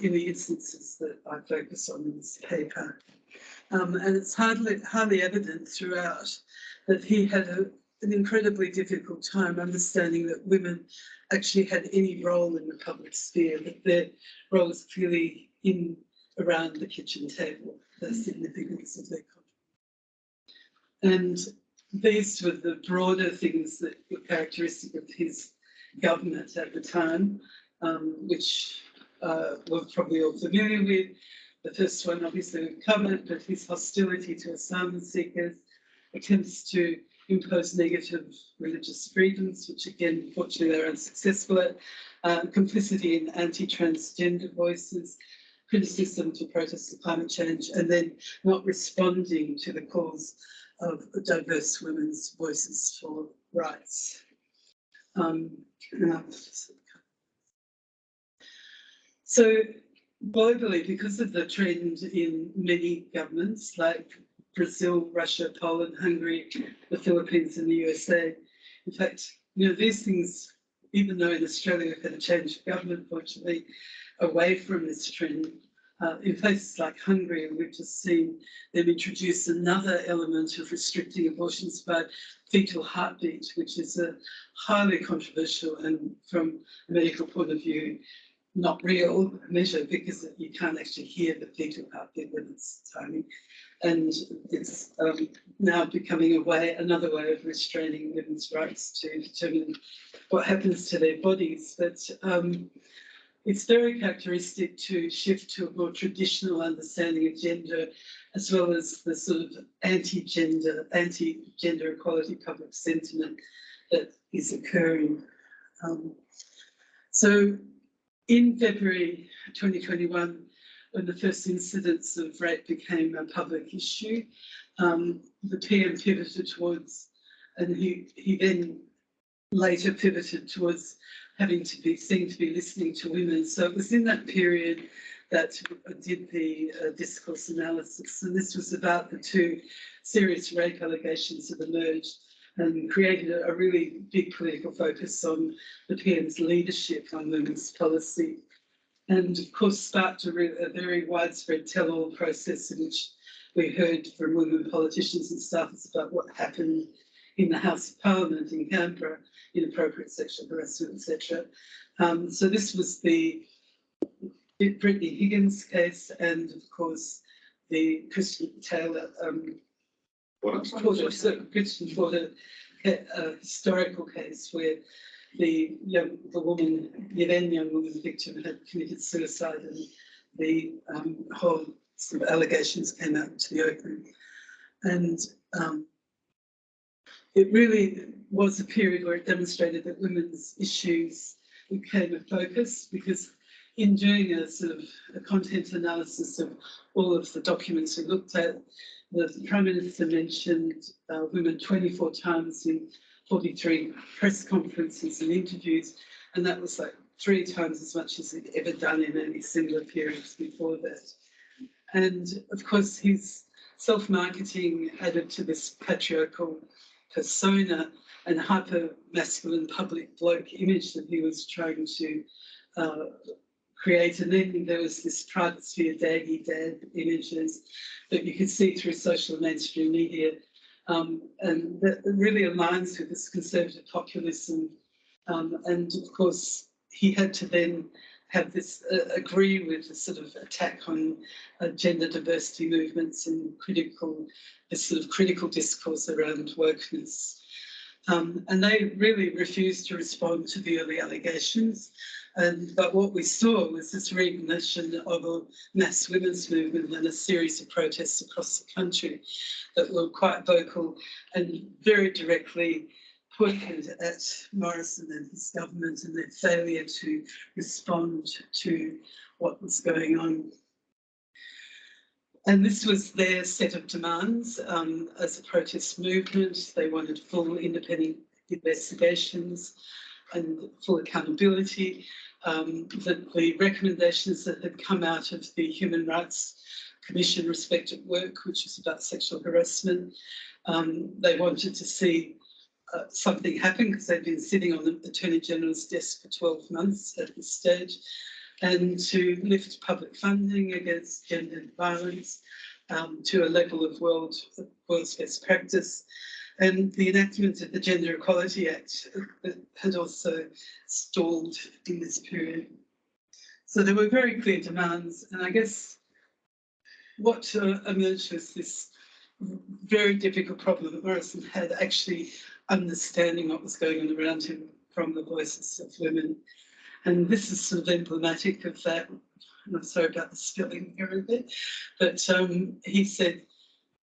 in the instances that I focus on in this paper. And it's hardly evident throughout that he had an incredibly difficult time understanding that women actually had any role in the public sphere, that their role was clearly in around the kitchen table, the significance of their contribution. And these were the broader things that were characteristic of his government at the time, which we're probably all familiar with. The first one obviously we've covered, but his hostility to asylum seekers, attempts to impose negative religious freedoms, which again, unfortunately, they're unsuccessful at, complicity in anti-transgender voices, criticism to protest climate change, and then not responding to the calls of diverse women's voices for rights. So globally, because of the trend in many governments like Brazil, Russia, Poland, Hungary, the Philippines and the USA, in fact, these things, even though in Australia we've had a change of government, fortunately, away from this trend, in places like Hungary, we've just seen them introduce another element of restricting abortions by fetal heartbeat, which is a highly controversial and, from a medical point of view, not real measure, because you can't actually hear the fetal heartbeat when it's tiny. And it's now becoming another way of restraining women's rights to determine what happens to their bodies. But it's very characteristic to shift to a more traditional understanding of gender, as well as the sort of anti-gender equality public sentiment that is occurring. So in February 2021, when the first incidents of rape became a public issue, the PM pivoted towards, and he then later pivoted towards having to be seen to be listening to women. So it was in that period that I did the discourse analysis, and this was about the 2 serious rape allegations that emerged and created a really big political focus on the PM's leadership on women's policy. And of course sparked a very widespread tell-all process in which we heard from women politicians and staffers about what happened in the House of Parliament in Canberra, inappropriate sexual harassment, etc. So this was the Brittany Higgins case, and of course the Christian Taylor Christian Porter historical case where the woman, the then young woman victim, had committed suicide, and the whole sort of allegations came out into the open. And it really was a period where it demonstrated that women's issues became a focus, because in doing a sort of a content analysis of all of the documents we looked at, the Prime Minister mentioned women 24 times in 43 press conferences and interviews, and that was like 3 times as much as he'd ever done in any similar periods before that. And of course, his self-marketing added to this patriarchal persona and hyper-masculine public bloke image that he was trying to create. And then there was this private sphere daggy dad images that you could see through social mainstream media, and that really aligns with this conservative populism. And of course, he had to then have this agree with the sort of attack on gender diversity movements and this sort of critical discourse around wokeness. And they really refused to respond to the early allegations. But what we saw was this reignition of a mass women's movement and a series of protests across the country that were quite vocal and very directly pointed at Morrison and his government and their failure to respond to what was going on. And this was their set of demands as a protest movement. They wanted full independent investigations and full accountability. The recommendations that had come out of the Human Rights Commission Respect at Work, which was about sexual harassment, they wanted to see something happen because they'd been sitting on the Attorney General's desk for 12 months at this stage, and to lift public funding against gendered violence to a level of world's best practice. And the enactment of the Gender Equality Act had also stalled in this period. So there were very clear demands, and I guess what emerged was this very difficult problem that Morrison had actually understanding what was going on around him from the voices of women. And this is sort of emblematic of that. And I'm sorry about the spelling here a bit, but he said,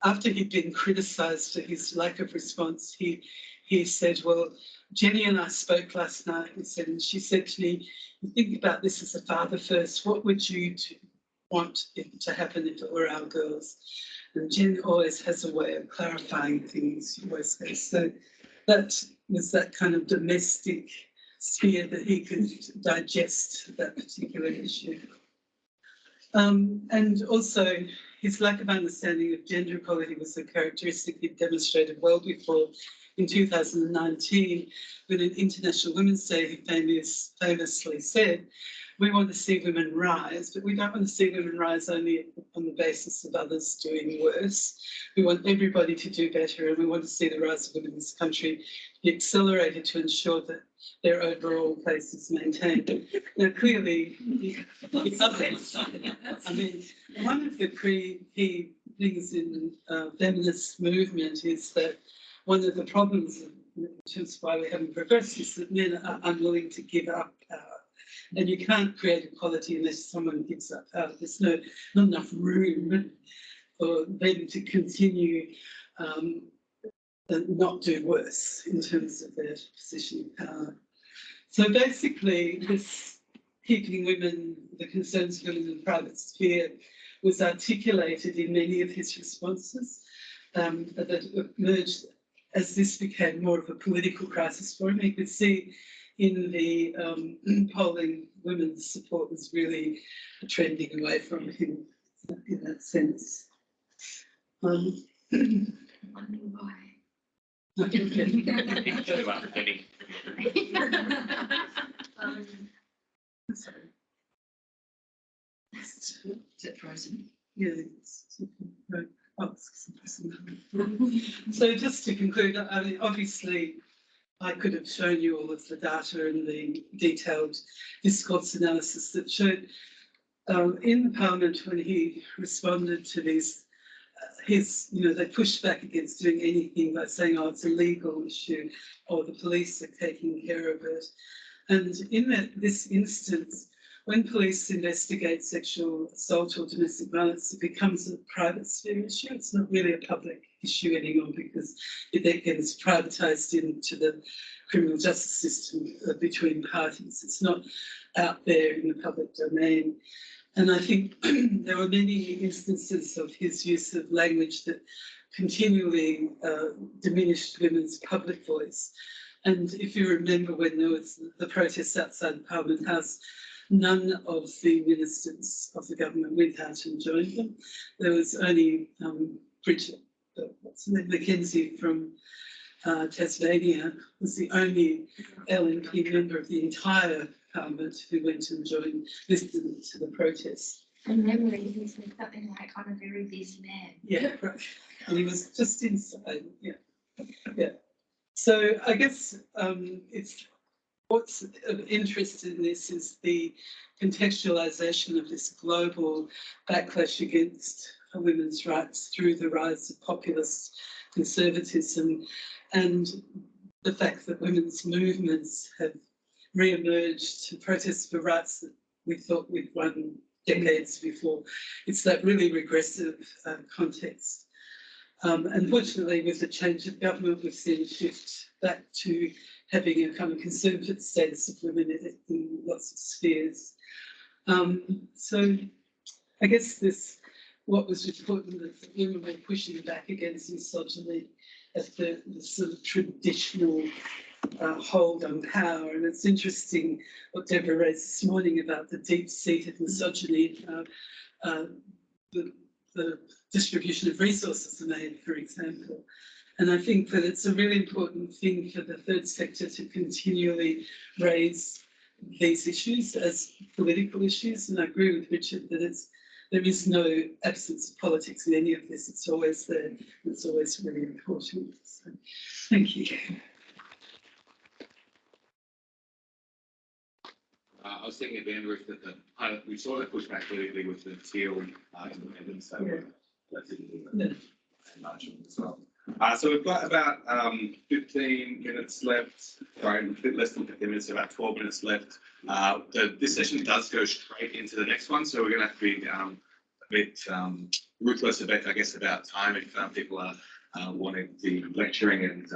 after he'd been criticised for his lack of response, he said, well, Jenny and I spoke last night, he said, and she said to me, you think about this as a father first, what would you do? want it to happen if it were our girls. And Jen always has a way of clarifying things, she always says. So that was that kind of domestic sphere that he could digest that particular issue. And also his lack of understanding of gender equality was a characteristic he demonstrated well before in 2019, when an International Women's Day he famously said, we want to see women rise, but we don't want to see women rise only on the basis of others doing worse. We want everybody to do better, and we want to see the rise of women in this country be accelerated to ensure that their overall place is maintained. Now, clearly, I mean, one of the key things in feminist movement is that one of the problems in terms of why we haven't progressed is that men are unwilling to give up power. And you can't create equality unless someone gives up power. There's not enough room for them to continue and not do worse in terms of their position of power. So basically, this keeping women, the concerns of women in the private sphere, was articulated in many of his responses that emerged as this became more of a political crisis for him. You could see in the polling, women's support was really trending away from him in that sense. Wonder why. Sorry. Is it frozen? Yeah, so just to conclude, I mean, obviously, I could have shown you all of the data and the detailed discourse analysis that showed in the Parliament when he responded to these, they pushed back against doing anything by saying, oh, it's a legal issue, or the police are taking care of it. And in this instance, when police investigate sexual assault or domestic violence, it becomes a private sphere issue. It's not really a public issue anymore because it then gets privatised into the criminal justice system between parties. It's not out there in the public domain. And I think there were many instances of his use of language that continually diminished women's public voice. And if you remember when there was the protests outside the Parliament House, none of the ministers of the government went out and joined them. There was only Bridget, Mackenzie from Tasmania was the only LNP member of the entire Parliament who went and listened to the protests. From memory, he said something like, I'm a very busy man. Yeah, right. And he was just inside. Yeah. So I guess it's what's of interest in this is the contextualisation of this global backlash against women's rights through the rise of populist conservatism and the fact that women's movements have re-emerged to protest for rights that we thought we'd won decades before. It's that really regressive context. Unfortunately, with the change of government, we've seen a shift back to having a kind of conservative status of women in lots of spheres. So I guess what was important that women were pushing back against misogyny as the sort of traditional hold on power. And it's interesting what Deborah raised this morning about the deep-seated misogyny, the distribution of resources in aid, for example. And I think that it's a really important thing for the third sector to continually raise these issues as political issues. And I agree with Richard that there is no absence of politics in any of this. It's always there. It's always really important. So, thank you. I was thinking at the end, Ruth, that we saw the pushback politically with the teal independence, so that didn't much as well. So we've got about 15 minutes left, sorry, a bit less than 15 minutes, about 12 minutes left. This session does go straight into the next one, so we're going to have to be a bit ruthless about time if people are wanting the lecturing and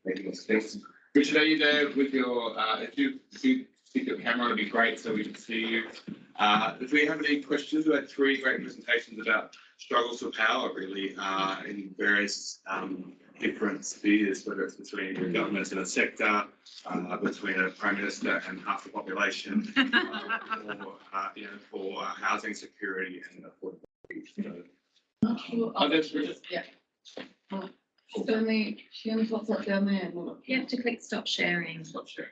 making lots of things. Richard, are you there with your, if you stick your camera, it'd be great so we can see you. If we have any questions, we had 3 great presentations about struggles for power, really, in various different spheres, whether it's between the government and a sector, between a prime minister and half the population, or for housing security and affordability. So, that's Bridget. Yeah. She only pops up down there. You have to click stop sharing. Stop sharing.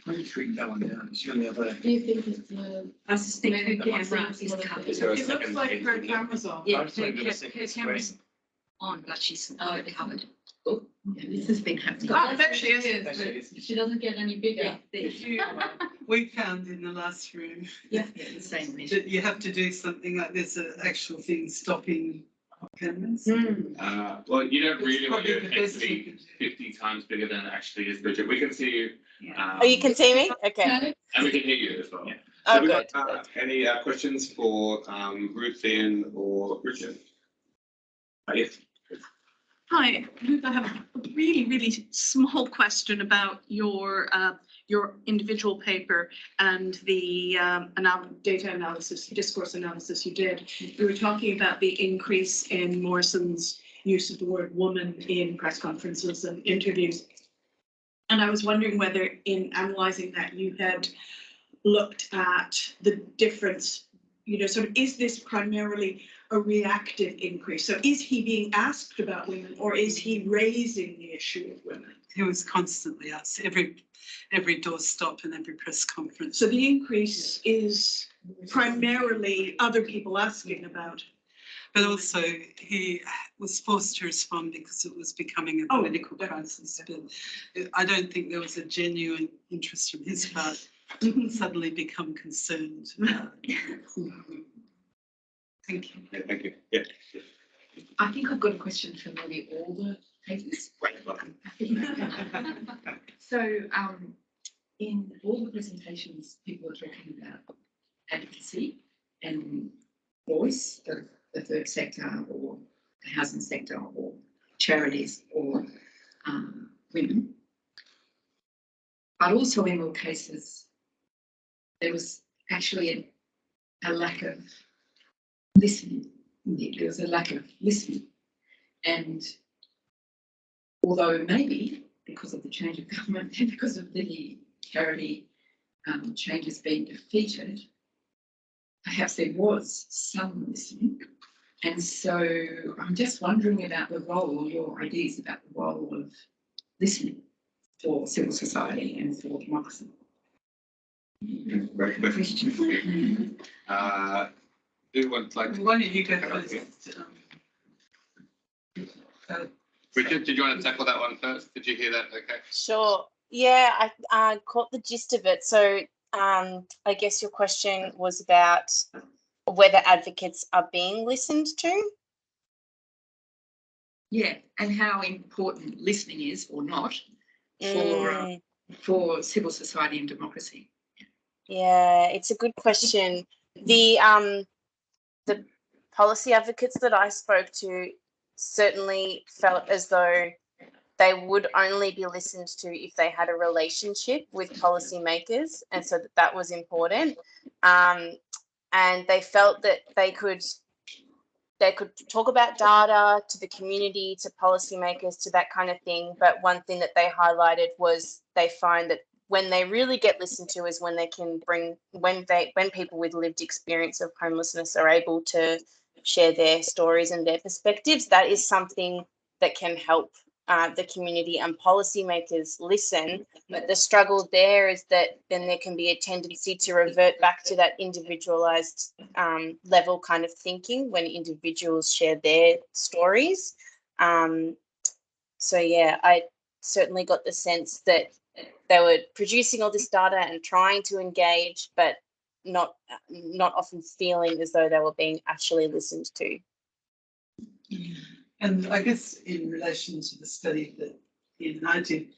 I'm sure you can go on down. It's on the other. Do you think it's I suspect her Maybe camera it's is one of covered. Is there a It looks second like page her in there? camera's on. Yeah, I was thinking of a her second camera's on, but she's covered. Oh. This has been happening. Oh, there she is. Actually, it's- she doesn't get any bigger? We found in the last room Yeah, the same measure. that you have to do something like there's an actual thing stopping cameras. Well, you don't It's really want probably your the head best to you be can do. 50 times bigger than it actually is, Bridget. We can see you. Oh, you can see me? Okay. Okay. And we can hear you as well. Yeah. Oh, So we good. got, any questions for Ruth, Ian, or Bridget? Yes. Hi, Ruth, I have a really, really small question about your individual paper and the data analysis, discourse analysis you did. You were talking about the increase in Morrison's use of the word woman in press conferences and interviews. And I was wondering whether in analysing that you had looked at the difference, sort of, is this primarily a reactive increase? So is he being asked about women, or is he raising the issue of women? He was constantly asked every doorstop and every press conference. So the increase is primarily other people asking about. But also he was forced to respond because it was becoming a political crisis. But I don't think there was a genuine interest from his part to suddenly become concerned. Thank you. Yeah, thank you. Yeah. I think I've got a question for maybe all the papers. Great, welcome. So, in all the presentations, people are talking about advocacy and voice of the third sector or the housing sector or charities or women. But also in all cases, there was actually a lack of listening. There was a lack of listening. And although maybe because of the change of government and because of the charity changes being defeated, perhaps there was some listening. And so I'm just wondering about the role, your ideas about the role of listening for civil society and for democracy. Great question. Who wants Why don't you go first? Bridget, did you want to tackle that one first? Did you hear that? Okay. Sure. Yeah, I caught the gist of it. So I guess your question was about whether advocates are being listened to. Yeah, and how important listening is or not Mm. for civil society and democracy. Yeah, it's a good question. The policy advocates that I spoke to certainly felt as though they would only be listened to if they had a relationship with policymakers, and so that was important. And they felt that they could talk about data to the community, to policymakers, to that kind of thing. But one thing that they highlighted was they find that when they really get listened to is when they can when people with lived experience of homelessness are able to share their stories and their perspectives. That is something that can help the community and policymakers listen. But the struggle there is that then there can be a tendency to revert back to that individualized level kind of thinking when individuals share their stories. So yeah, I certainly got the sense that they were producing all this data and trying to engage, but not often feeling as though they were being actually listened to. And I guess in relation to the study that Ian and I did,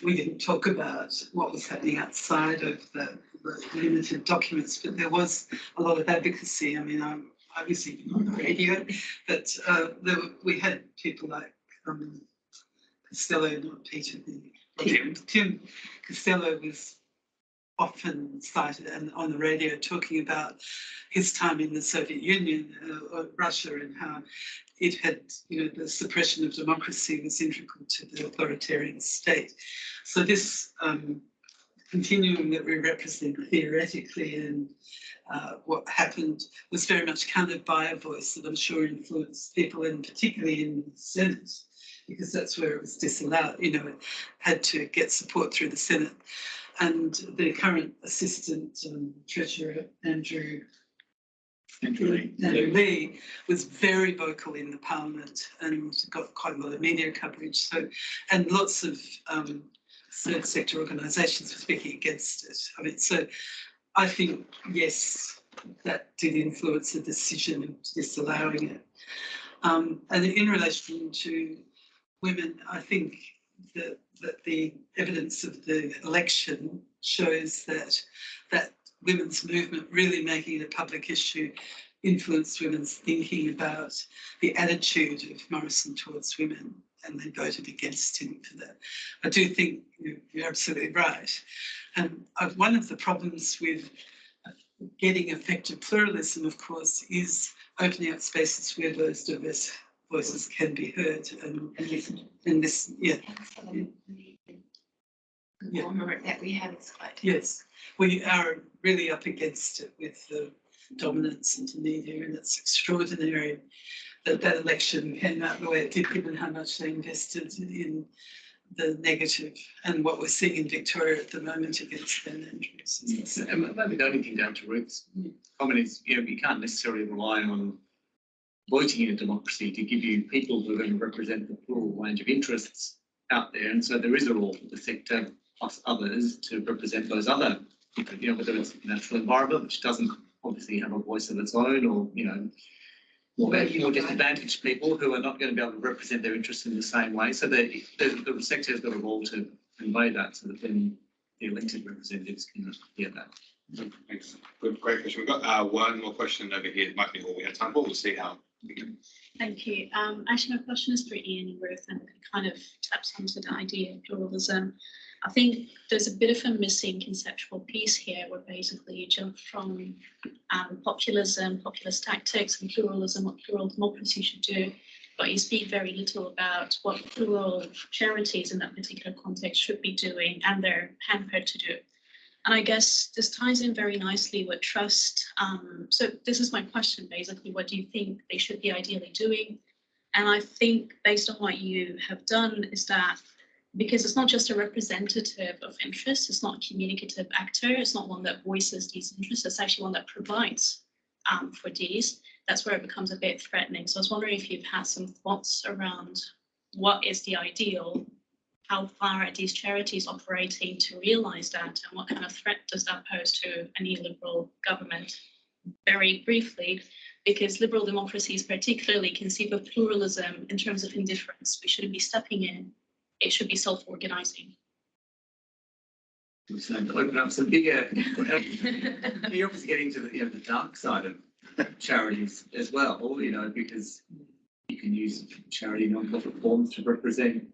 we didn't talk about what was happening outside of the limited documents, but there was a lot of advocacy. I mean, I'm obviously on the radio, but we had people like Costello, not Peter, Tim Costello was often cited and on the radio talking about his time in the Soviet Union, or Russia, and how it had, the suppression of democracy was integral to the authoritarian state. So this continuum that we represent theoretically and what happened was very much countered by a voice that I'm sure influenced people, and particularly in the Senate, because that's where it was disallowed. It had to get support through the Senate. And the current Assistant Treasurer, Andrew Lee, was very vocal in the Parliament and got quite a lot of media coverage. So, and lots of third sector organisations were speaking against it. So I think, yes, that did influence the decision of disallowing it. And in relation to women, I think that the evidence of the election shows that women's movement really making it a public issue influenced women's thinking about the attitude of Morrison towards women, and they voted against him for that. I do think you're absolutely right. And one of the problems with getting effective pluralism, of course, is opening up spaces where those diverse voices can be heard and listened. And this, yeah. Conglomerate that we have is quite. Yes, we are really up against it with the dominance into media, and it's extraordinary that that election came out the way it did, given how much they invested in the negative and what we're seeing in Victoria at the moment against Ben Andrews. Yes, and maybe the only thing down to Ruth's comment is, you can't necessarily rely on voting in a democracy to give you people who are going to represent the full range of interests out there. And so there is a role for the sector plus others to represent those other, whether it's the natural environment, which doesn't obviously have a voice of its own, or, more disadvantaged people who are not going to be able to represent their interests in the same way. So the sector has got a role to convey that, so that then the elected representatives can hear that. Thanks. Good, great question. We've got one more question over here. It might be all we have time for. We'll see how we can. Thank you. Actually, my question is for Ian and Ruth, and it kind of taps into the idea of pluralism. I think there's a bit of a missing conceptual piece here, where basically you jump from populism, populist tactics, and pluralism, what plural democracy should do, but you speak very little about what plural charities in that particular context should be doing and they're hampered to do. And I guess this ties in very nicely with trust. So this is my question, basically, what do you think they should be ideally doing? And I think based on what you have done is that, because it's not just a representative of interests, it's not a communicative actor, it's not one that voices these interests, it's actually one that provides for these. That's where it becomes a bit threatening. So I was wondering if you've had some thoughts around what is the ideal, how far are these charities operating to realise that, and what kind of threat does that pose to a neoliberal government? Very briefly, because liberal democracies particularly conceive of pluralism in terms of indifference. We shouldn't be stepping in, it should be self-organising. So to open up some bigger, you're obviously getting to the dark side of charities as well, because you can use charity non-profit forms to represent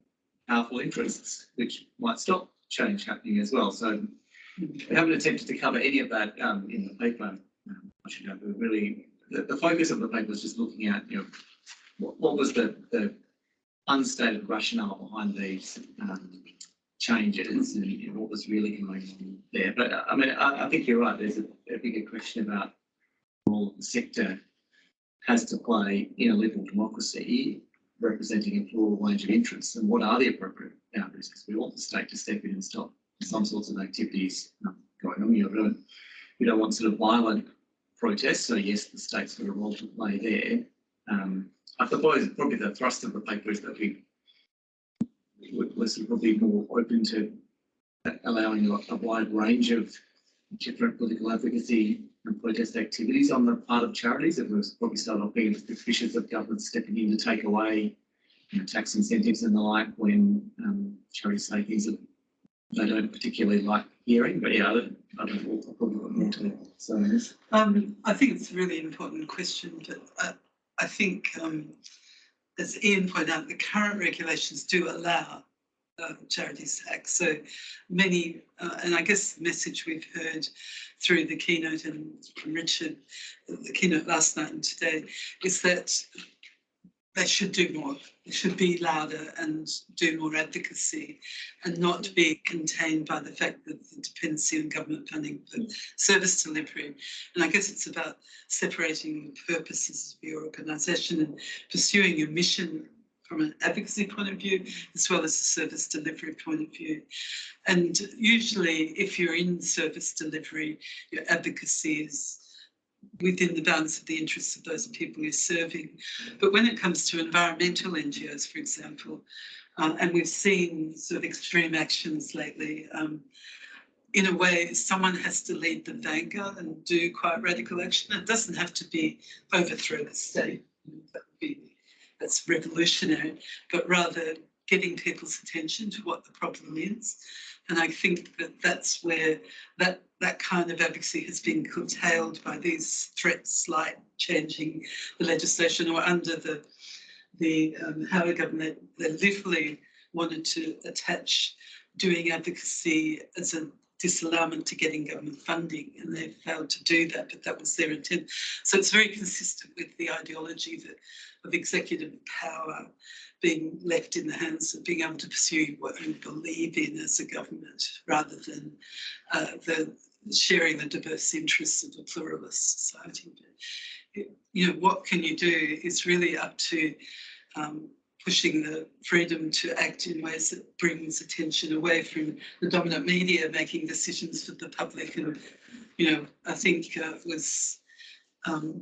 powerful interests, which might stop change happening as well. So we haven't attempted to cover any of that in the paper. I should know, but really, the focus of the paper was just looking at, what was the unstated rationale behind these changes, and what was really going on there. But I think you're right. There's a bigger question about role the sector has to play in a liberal democracy, representing a plural range of interests, and what are the appropriate boundaries? Because we want the state to step in and stop some sorts of activities going on. We don't want sort of violent protests. So yes, the state's got a role to play there. I suppose probably the thrust of the paper is that we're probably more open to allowing a wide range of different political advocacy and protest activities on the part of charities. It was probably started off being suspicious of government stepping in to take away tax incentives and the like when charities say things that they don't particularly like hearing. But yeah, I don't know. I'll probably got more to say on this. I think it's a really important question, but I think, as Ian pointed out, the current regulations do allow charities tax. So many, and I guess the message we've heard through the keynote and from Richard, the keynote last night and today, is that they should do more. They should be louder and do more advocacy and not be contained by the fact that the dependency on government funding for service delivery. And I guess it's about separating the purposes of your organisation and pursuing your mission from an advocacy point of view, as well as a service delivery point of view. And usually if you're in service delivery, your advocacy is within the bounds of the interests of those people you're serving. But when it comes to environmental NGOs, for example, and we've seen sort of extreme actions lately, in a way, someone has to lead the vanguard and do quite radical action. It doesn't have to be overthrow the state. That's revolutionary, but rather getting people's attention to what the problem is. And I think that that's where that kind of advocacy has been curtailed by these threats like changing the legislation, or under the Howard government, they literally wanted to attach doing advocacy as a disallowment to getting government funding, and they failed to do that, but that was their intent. So it's very consistent with the ideology of executive power being left in the hands of being able to pursue what you believe in as a government, rather than the sharing the diverse interests of a pluralist society. But, you know, what can you do is really up to pushing the freedom to act in ways that brings attention away from the dominant media making decisions for the public. And, you know, I think it was not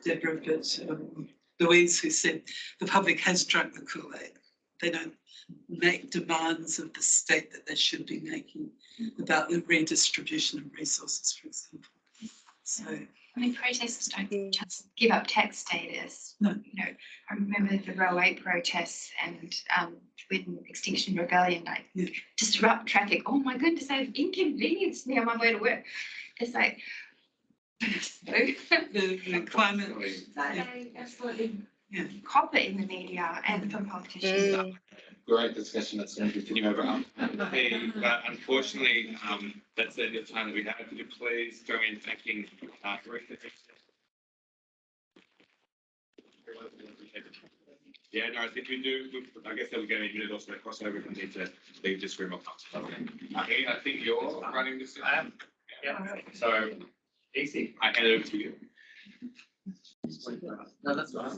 Deborah, but Louise, who said the public has drunk the Kool-Aid. They don't make demands of the state that they should be making about the redistribution of resources, for example. So, I mean, protesters don't just give up tax status. No. You know, I remember the railway protests and when Extinction Rebellion, like disrupt traffic. Oh my goodness, they've inconvenienced me on my way to work. It's like the climate. They absolutely cop it in the media and from politicians. Great discussion. That's going to continue over. But unfortunately, that's the end of time that we have. Could you please join me in thanking Ruth? Yeah, no, I think we do. I guess that we're going to need also a crossover from need to leave this room up. I think you're running this. I am. Yeah. So easy. I hand it over to you. No, that's right.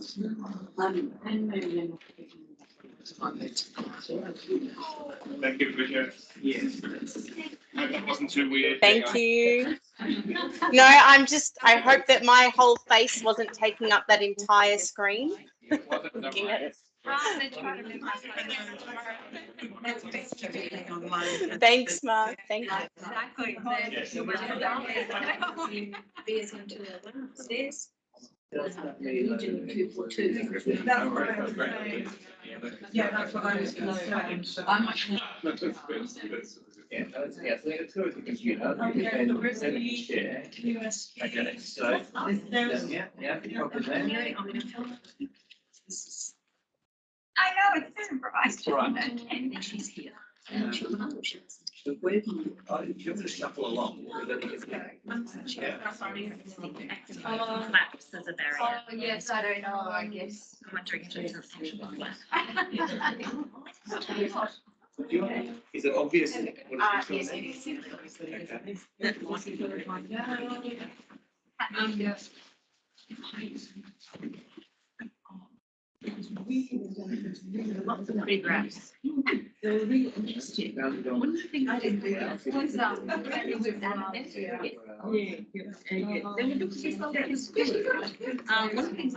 Thank you, Bridget. Yes. That wasn't too weird. Thank you. No, I hope that my whole face wasn't taking up that entire screen. Looking at it. Thanks, Mark. Thank you. Yeah, that's what I was going to say. I'm actually. Yeah, so they got two of the computer. And share. Okay, so yeah, probably there. I know, it's so improvised. Right. And then she's here. So where do you, you're going to shuffle along? Yeah. Flaps as a barrier. Oh, yes, I don't know, I guess. I'm wondering if it's a functional flap. Is it obvious? Yes, Yes. Lots of big graphs. They were really interesting. One of the things I didn't realize was They were looking for one of the things I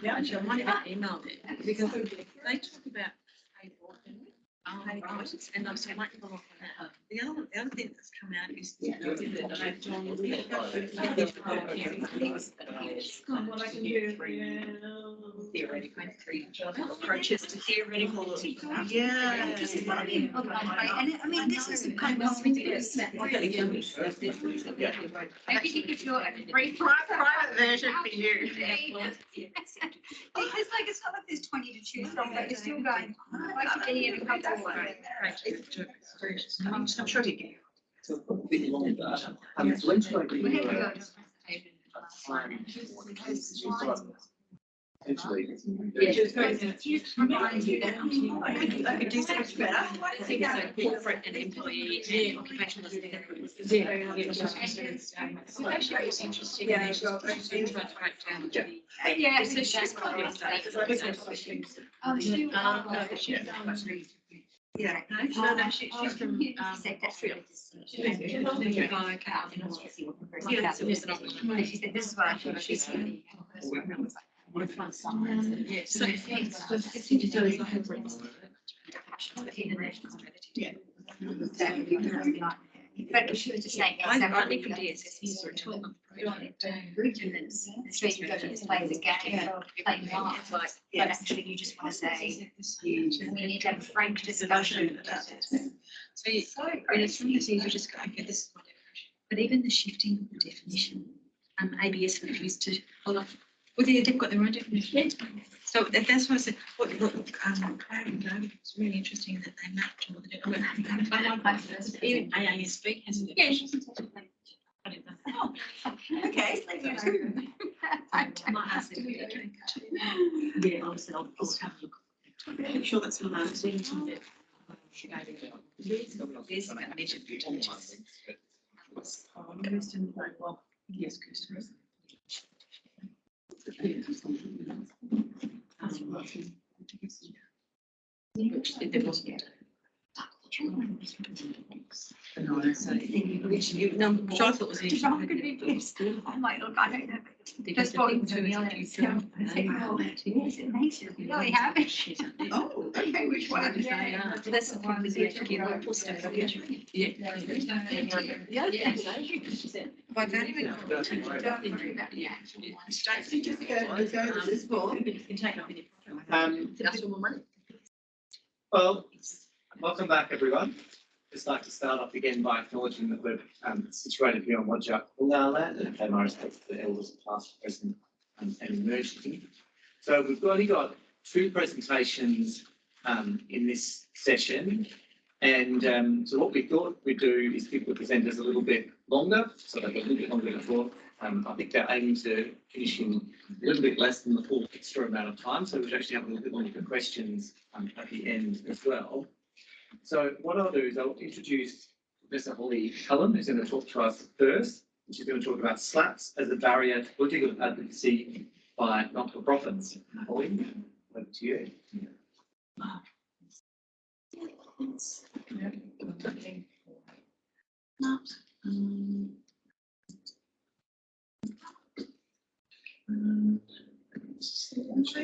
actually might have emailed it because they talk about Oh, right. And I'm so like, the other thing that's come out is. What I can do, Theoretical approaches to theoretical. Yeah. Just funny. And I mean, this is kind of. Maybe if you're a brief Private version for you. Because like, it's not like there's 20 to choose from, but you're still going, oh, I could be in a couple of I'm sure you can. We have to go to a presentation. Essentially. Yeah, she was very confused. I could do so much better. I think it's a corporate and employee occupational standards. So actually it's interesting. Yeah, she's trying to break down. Yeah. So she's kind of. Oh, she. Yeah. No, she's from Austria. Yeah, so it's an She said, this is what I thought she's. Yeah, so it's just. But she was just saying. I think from DSS, for a 12-month project. It's where you go to display the game, playing live, but actually you just want to say, we need to have a frank discussion. So it's really easy to just go, okay, this is my definition. But even the shifting of the definition, ABS refused to follow up. Well, they've got their own definition. So that's why I said, it's really interesting that they mapped all the definitions. Even AASB has a definition. Oh, okay. I might ask them to do it. Yeah, I'll have a look. I'm sure that's my last thing. There's about measured damages. Yes, Kirsten. There wasn't. No, so which I thought was interesting. I'm like, look, I don't know. Just spoken to me on it. Is it nation? You really have it. Oh, okay, which one? Yeah. That's the problem with the HQ stuff. Yeah. By valuing. Don't worry about the action. This board can take up any problem. That's all money. Well, welcome back, everyone. Just like to start off again by acknowledging that we're situated here on Wajak land and pay my respects to the elders past, present, and emerging. So we've only got two presentations in this session. And so what we thought we'd do is give the presenters a little bit longer, so they've got a little bit longer to talk. I think they're aiming to finish in a little bit less than the full extra amount of time, so we should actually have a little bit longer for questions at the end as well. So what I'll do is I'll introduce Professor Holly Cullen, who's going to talk to us first. She's going to talk about SLAPs as a barrier to political advocacy by not-for-profits. Holly, over to you.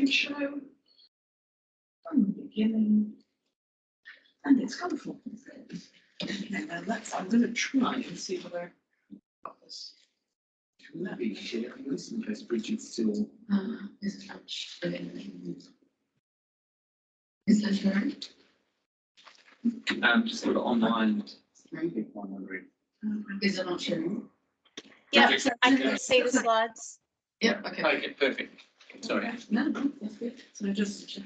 Show from the beginning, and it's colourful. I'm going to try and see whether I've got this. Can that be sharing this in case Bridget's still? Is that right? Just sort of online. Is it not sharing? Yeah, I can see the slides. Yeah, okay. Okay, perfect. Sorry. No, that's good. So just,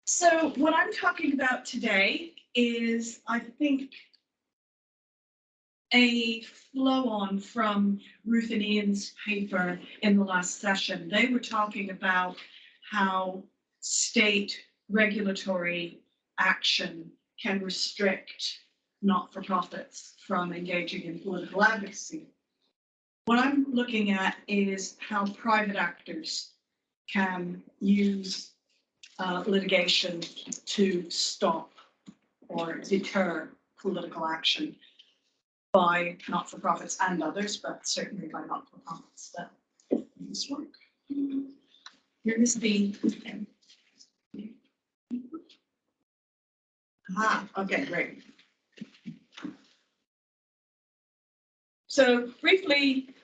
so what I'm talking about today is, I think, a flow on from Ruth and Ian's paper in the last session. They were talking about how state regulatory action can restrict not-for-profits from engaging in political advocacy. What I'm looking at is how private actors can use litigation to stop or deter political action by not-for-profits and others, but certainly by not-for-profits. This one. Here is the Okay, great. So briefly,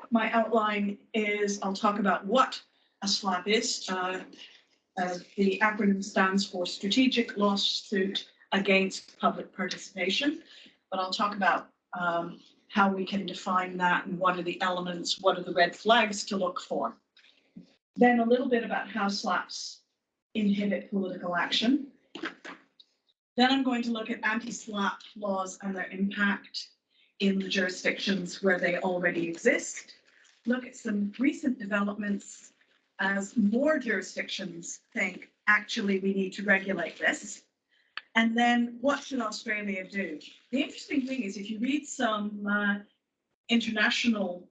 my outline is I'll talk about what a SLAP is. The acronym stands for Strategic Lawsuit Against Public Participation, but I'll talk about how we can define that and what are the elements, what are the red flags to look for. Then a little bit about how SLAPs inhibit political action. Then I'm going to look at anti-SLAP laws and their impact in the jurisdictions where they already exist. Look at some recent developments as more jurisdictions think, actually, we need to regulate this. And then what should Australia do? The interesting thing is if you read some international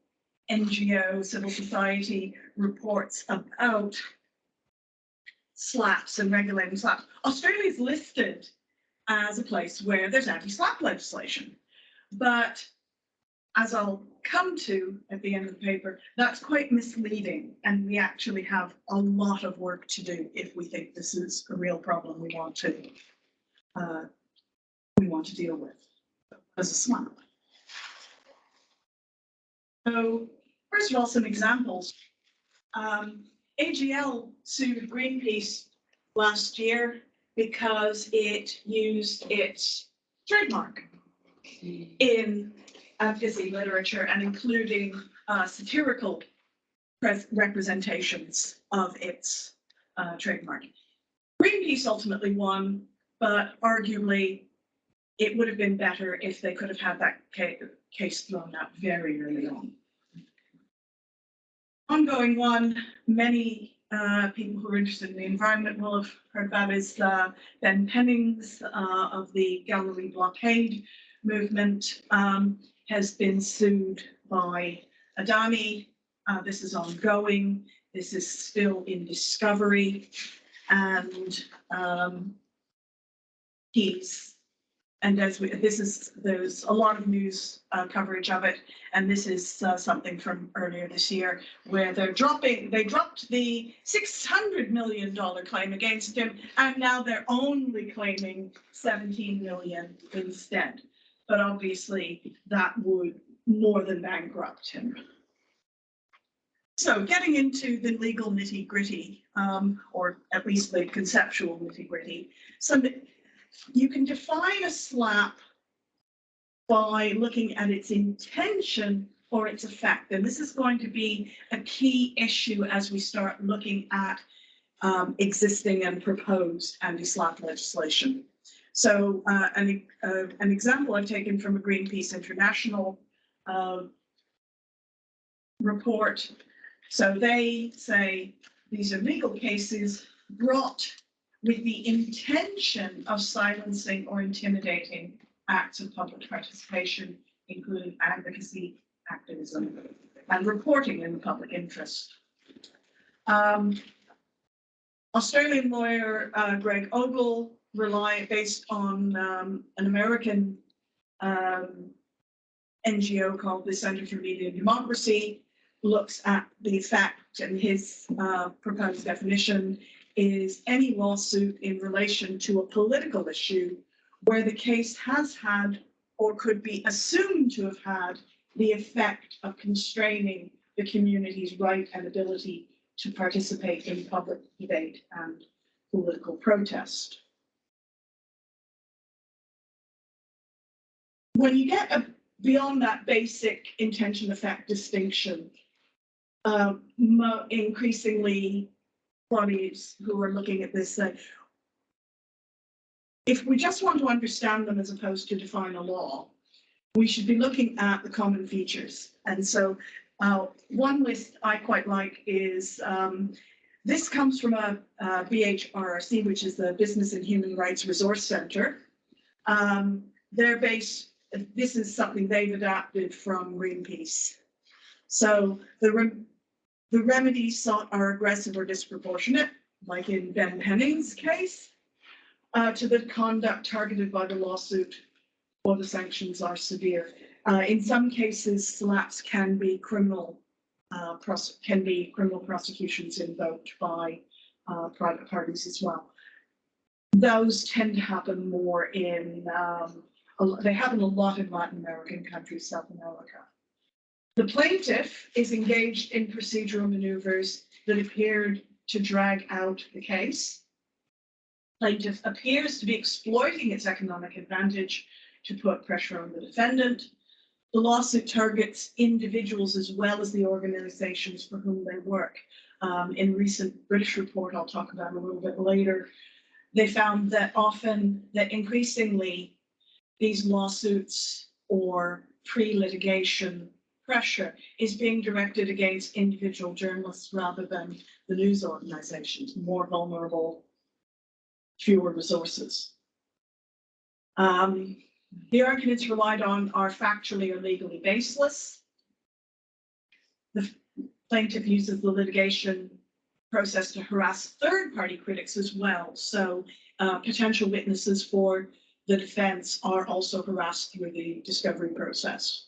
NGO, civil society reports about SLAPs and regulating SLAPs, Australia is listed as a place where there's anti-SLAP legislation. But as I'll come to at the end of the paper, that's quite misleading, and we actually have a lot of work to do if we think this is a real problem we want to deal with as a SLAP. So first of all, some examples. AGL sued Greenpeace last year because it used its trademark in advocacy literature and including satirical representations of its trademark. Greenpeace ultimately won, but arguably it would have been better if they could have had that case thrown out very early on. Ongoing one, many people who are interested in the environment will have heard about is Ben Pennings of the Galilee blockade movement has been sued by Adani. This is ongoing. This is still in discovery, and there's a lot of news coverage of it, and this is something from earlier this year where they dropped the $600 million claim against him, and now they're only claiming 17 million instead. But obviously that would more than bankrupt him. So getting into the legal nitty-gritty, or at least the conceptual nitty-gritty, you can define a SLAP by looking at its intention or its effect. And this is going to be a key issue as we start looking at existing and proposed anti-SLAP legislation. So an example I've taken from a Greenpeace International report. So they say these are legal cases brought with the intention of silencing or intimidating acts of public participation, including advocacy, activism, and reporting in the public interest. Australian lawyer Greg Ogle, based on an American NGO called the Center for Media and Democracy, looks at the fact, and his proposed definition is any lawsuit in relation to a political issue where the case has had or could be assumed to have had the effect of constraining the community's right and ability to participate in public debate and political protest. When you get beyond that basic intention effect distinction, increasingly bodies who are looking at this say, if we just want to understand them as opposed to define a law, we should be looking at the common features. And so one list I quite like is, this comes from a BHRC, which is the Business and Human Rights Resource Center. They're based, this is something they've adapted from Greenpeace. So the remedies sought are aggressive or disproportionate, like in Ben Penning's case, to the conduct targeted by the lawsuit, or the sanctions are severe. In some cases, SLAPs can be criminal prosecutions invoked by private parties as well. those tend to happen more in, they happen a lot in Latin American countries, South America. The plaintiff is engaged in procedural maneuvers that appeared to drag out the case. Plaintiff appears to be exploiting its economic advantage to put pressure on the defendant. The lawsuit targets individuals as well as the organizations for whom they work. In a recent British report, I'll talk about a little bit later, they found that increasingly these lawsuits or pre-litigation pressure is being directed against individual journalists rather than the news organizations, more vulnerable, fewer resources. The arguments relied on are factually or legally baseless. The plaintiff uses the litigation process to harass third-party critics as well. So potential witnesses for the defense are also harassed through the discovery process.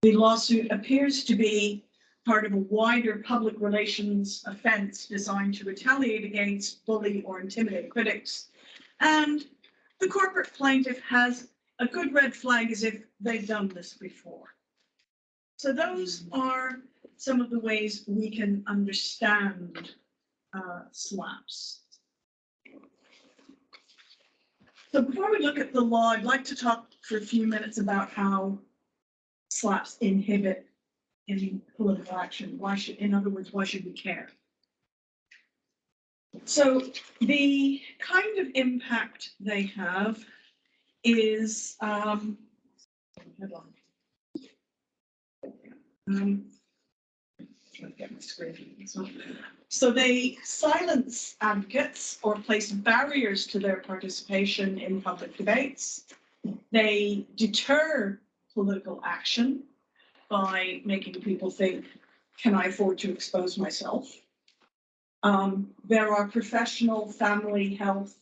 The lawsuit appears to be part of a wider public relations offense designed to retaliate against, bully, or intimidate critics. And the corporate plaintiff has a good red flag as if they've done this before. So those are some of the ways we can understand SLAPs. So before we look at the law, I'd like to talk for a few minutes about how SLAPs inhibit in political action. In other words, why should we care? So the kind of impact they have is, so they silence advocates or place barriers to their participation in public debates. They deter political action by making people think, can I afford to expose myself? There are professional, family, health,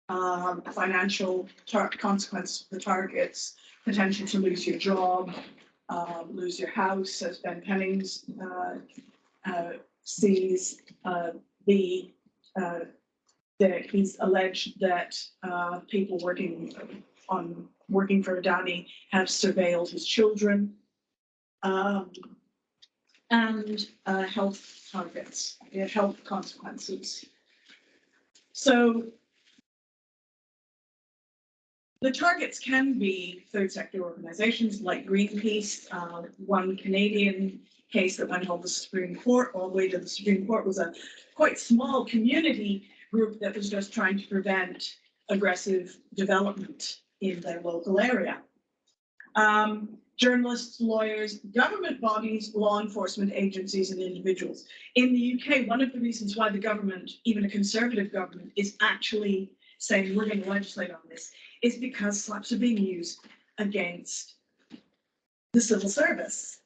financial consequences for targets, potential to lose your job, lose your house, as Ben Pennings sees. He's alleged that people working for Adani have surveilled his children, and health targets, health consequences. So the targets can be third sector organizations like Greenpeace. One Canadian case that went all the Supreme Court, all the way to the Supreme Court, was a quite small community group that was just trying to prevent aggressive development in their local area. Journalists, lawyers, government bodies, law enforcement agencies, and individuals. In the UK, one of the reasons why the government, even a Conservative government, is actually saying we're going to legislate on this is because SLAPs are being used against the civil service,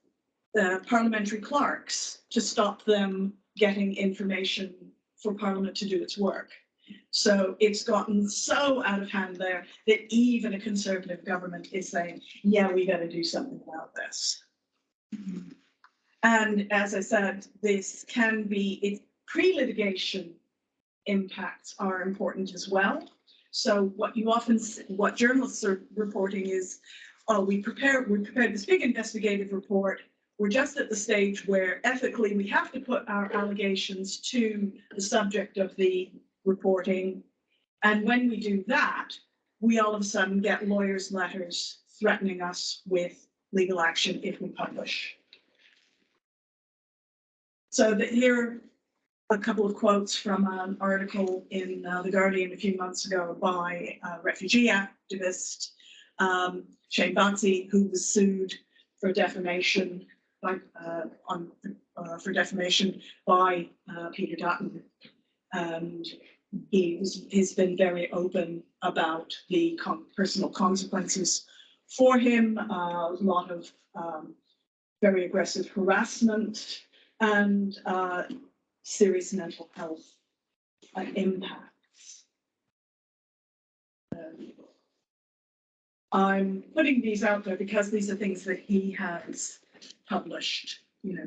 the parliamentary clerks, to stop them getting information for Parliament to do its work. So it's gotten so out of hand there that even a Conservative government is saying, yeah, we got to do something about this. And as I said, this can be, pre-litigation impacts are important as well. So what journalists are reporting is, oh, we prepared this big investigative report. We're just at the stage where ethically we have to put our allegations to the subject of the reporting. And when we do that, we all of a sudden get lawyers' letters threatening us with legal action if we publish. So here are a couple of quotes from an article in The Guardian a few months ago by a refugee activist, Shane Batsey, who was sued for defamation by Peter Dutton. And he's been very open about the personal consequences for him, a lot of very aggressive harassment and serious mental health impacts. I'm putting these out there because these are things that he has published,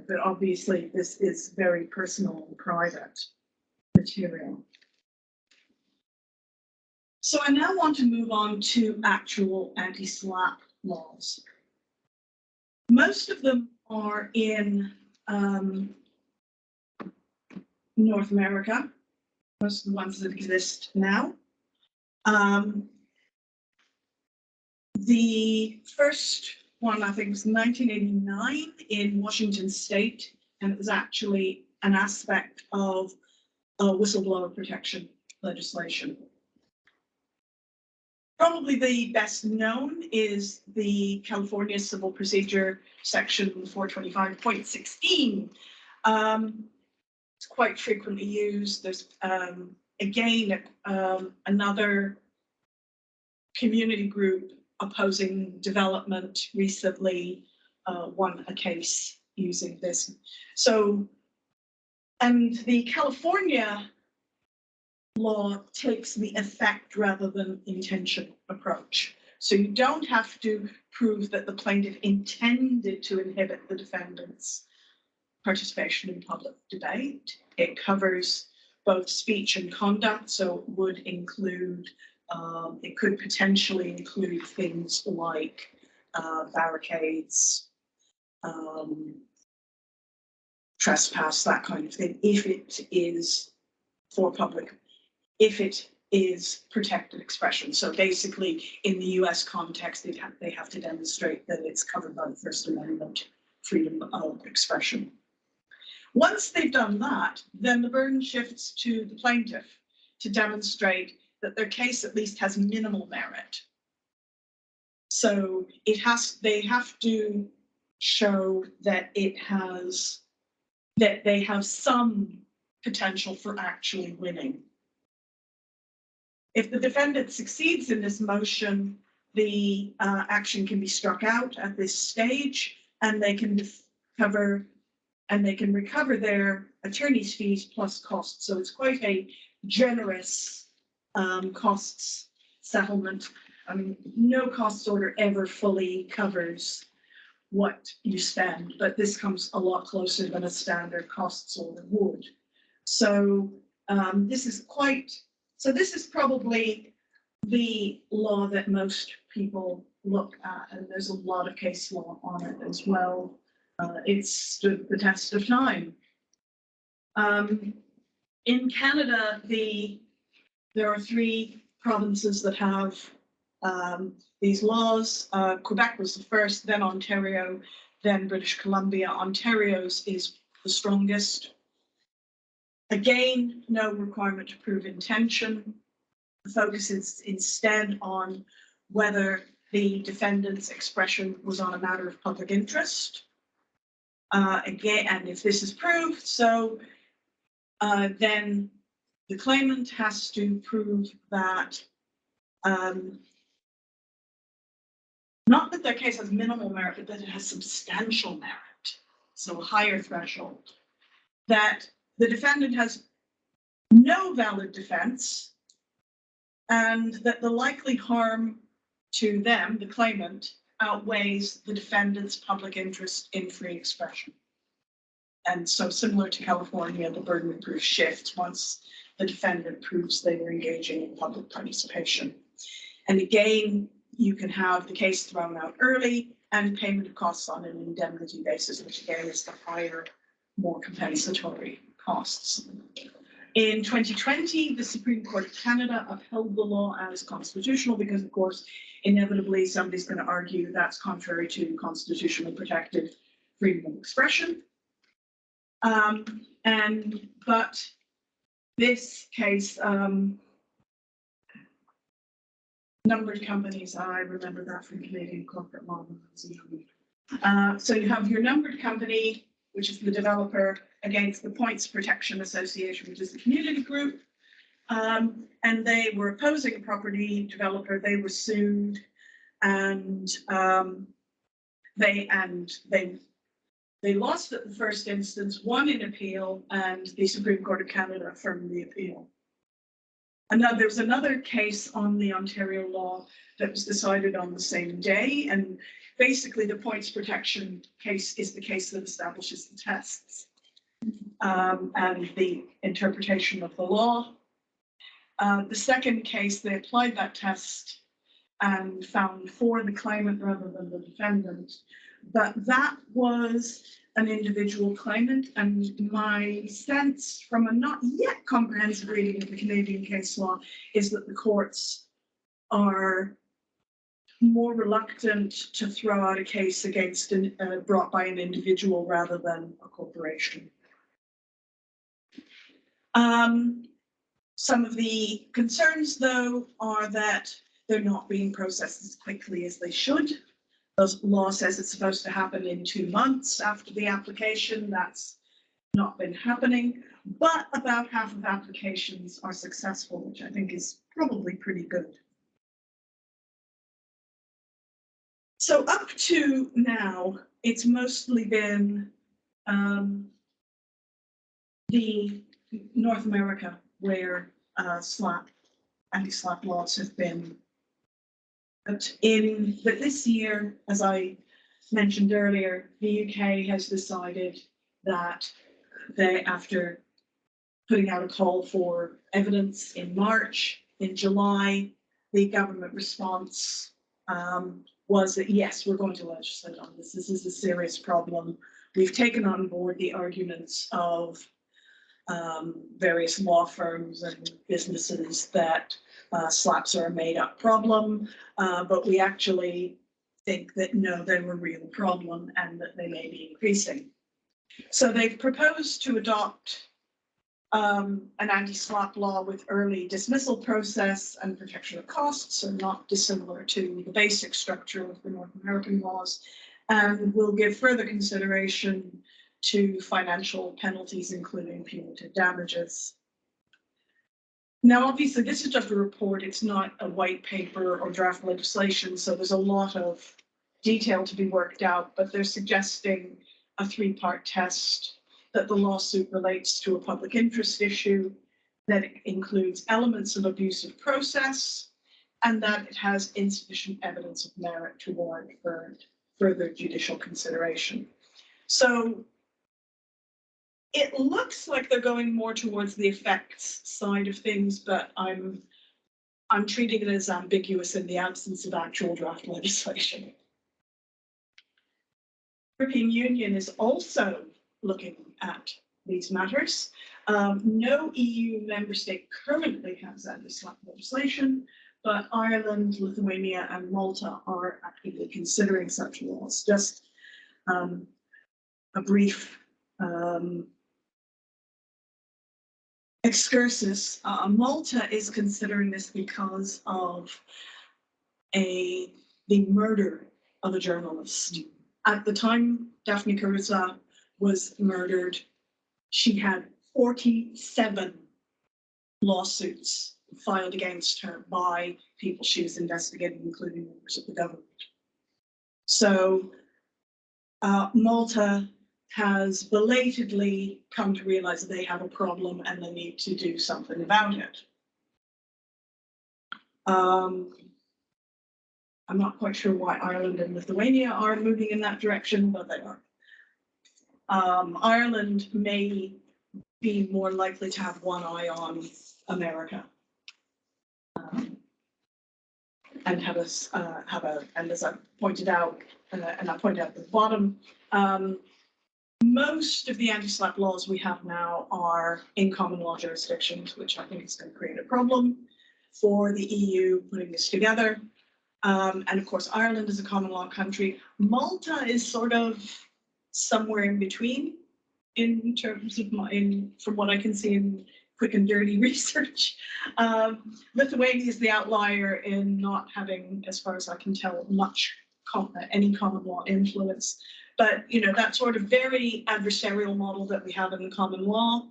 but obviously this is very personal and private material. So I now want to move on to actual anti-SLAPP laws. Most of them are in North America, most of the ones that exist now. The first one, I think, was 1989 in Washington State, and it was actually an aspect of whistleblower protection legislation. Probably the best known is the California Civil Procedure Section 425.16. It's quite frequently used. There's again another community group opposing development recently won a case using this. So, and the California law takes the effect rather than intention approach. So you don't have to prove that the plaintiff intended to inhibit the defendant's participation in public debate. It covers both speech and conduct, so it would include, it could potentially include things like barricades, trespass, that kind of thing, if it is for public, if it is protected expression. So basically, in the US context, they have to demonstrate that it's covered by the First Amendment, freedom of expression. Once they've done that, then the burden shifts to the plaintiff to demonstrate that their case at least has minimal merit. So they have to show that that they have some potential for actually winning. If the defendant succeeds in this motion, the action can be struck out at this stage, and they can recover their attorney's fees plus costs. So it's quite a generous costs settlement. I mean, no costs order ever fully covers what you spend, but this comes a lot closer than a standard costs order would. So this is probably the law that most people look at, and there's a lot of case law on it as well. It's stood the test of time. In Canada, there are 3 provinces that have these laws. Quebec was the first, then Ontario, then British Columbia. Ontario's is the strongest. Again, no requirement to prove intention. The focus is instead on whether the defendant's expression was on a matter of public interest. Again, and if this is proved, so then the claimant has to prove that not that their case has minimal merit, but that it has substantial merit, so a higher threshold, that the defendant has no valid defense, and that the likely harm to them, the claimant, outweighs the defendant's public interest in free expression. And so similar to California, the burden of proof shifts once the defendant proves they were engaging in public participation. And again, you can have the case thrown out early and payment of costs on an indemnity basis, which again is the higher, more compensatory costs. In 2020, the Supreme Court of Canada upheld the law as constitutional because, of course, inevitably somebody's going to argue that's contrary to constitutionally protected freedom of expression. But this case, numbered companies, I remember that from Canadian corporate law. So you have your numbered company, which is the developer, against the Points Protection Association, which is the community group. And they were opposing a property developer. They were sued, and they lost at the first instance, won in appeal, and the Supreme Court of Canada affirmed the appeal. And now there's another case on the Ontario law that was decided on the same day. And basically the points protection case is the case that establishes the tests and the interpretation of the law. The second case, they applied that test and found for the claimant rather than the defendant. But that was an individual claimant, and my sense from a not yet comprehensive reading of the Canadian case law is that the courts are more reluctant to throw out a case against brought by an individual rather than a corporation. Some of the concerns, though, are that they're not being processed as quickly as they should. The law says it's supposed to happen in 2 months after the application. That's not been happening, but about half of applications are successful, which I think is probably pretty good. So up to now, it's mostly been the North America where anti-SLAPP laws have been. But this year, as I mentioned earlier, the UK has decided that after putting out a call for evidence in March, in July, the government response was that, yes, we're going to legislate on this. This is a serious problem. We've taken on board the arguments of various law firms and businesses that SLAPPs are a made-up problem, but we actually think that no, they're a real problem and that they may be increasing. So they've proposed to adopt an anti-SLAPP law with early dismissal process and protection of costs, are not dissimilar to the basic structure of the North American laws, and will give further consideration to financial penalties, including punitive damages. Now, obviously, this is just a report. It's not a white paper or draft legislation, so there's a lot of detail to be worked out, but they're suggesting a 3-part test, that the lawsuit relates to a public interest issue, that it includes elements of abusive process, and that it has insufficient evidence of merit to warrant further judicial consideration. So it looks like they're going more towards the effects side of things, but I'm treating it as ambiguous in the absence of actual draft legislation. The European Union is also looking at these matters. No EU member state currently has anti-SLAPP legislation, but Ireland, Lithuania, and Malta are actively considering such laws. Just a brief excursus. Malta is considering this because of the murder of a journalist. At the time Daphne Caruso was murdered, she had 47 lawsuits filed against her by people she was investigating, including members of the government. So Malta has belatedly come to realize that they have a problem and they need to do something about it. I'm not quite sure why Ireland and Lithuania are moving in that direction, but they are. Ireland may be more likely to have one eye on America, and have and as I pointed out, and I pointed out at the bottom, most of the anti-SLAPP laws we have now are in common law jurisdictions, which I think is going to create a problem for the EU putting this together. And of course, Ireland is a common law country. Malta is sort of somewhere in between in terms of from what I can see in quick and dirty research. Lithuania is the outlier in not having, as far as I can tell, much any common law influence. But that sort of very adversarial model that we have in the common law,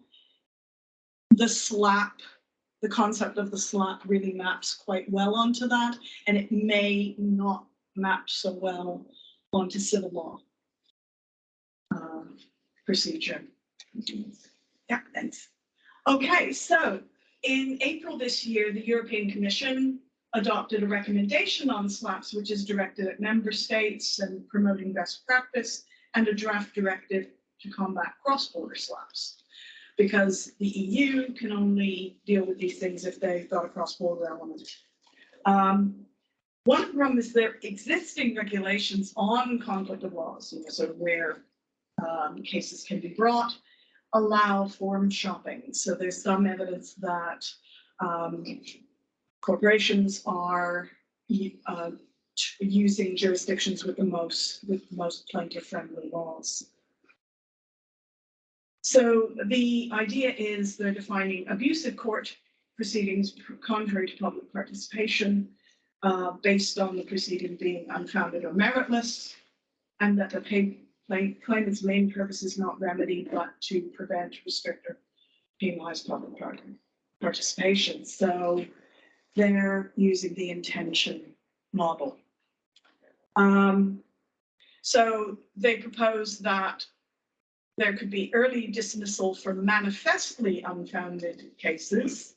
the concept of the SLAPP really maps quite well onto that, and it may not map so well onto civil law procedure. Yeah, thanks. Okay, so in April this year, the European Commission adopted a recommendation on SLAPPs, which is directed at member states and promoting best practice, and a draft directive to combat cross-border SLAPPs. because the EU can only deal with these things if they've got a cross-border element. One of the problems is there existing regulations on conflict of laws, sort of where cases can be brought, allow forum shopping. So there's some evidence that corporations are using jurisdictions with the most plaintiff-friendly laws. So the idea is they're defining abusive court proceedings contrary to public participation based on the proceeding being unfounded or meritless, and that the claimant's main purpose is not remedy, but to prevent, restrict, or penalize public participation. So they're using the intention model. So they propose that there could be early dismissal for manifestly unfounded cases,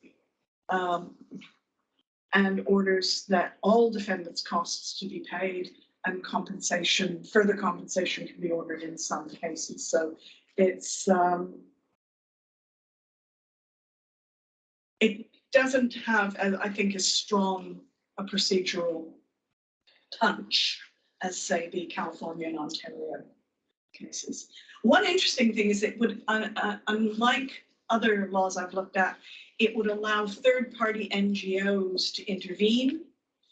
and orders that all defendants' costs to be paid, and compensation, further compensation can be ordered in some cases. So it's it doesn't have, I think, as strong a procedural punch as, say, the California and Ontario cases. One interesting thing is it would, unlike other laws I've looked at, it would allow third-party NGOs to intervene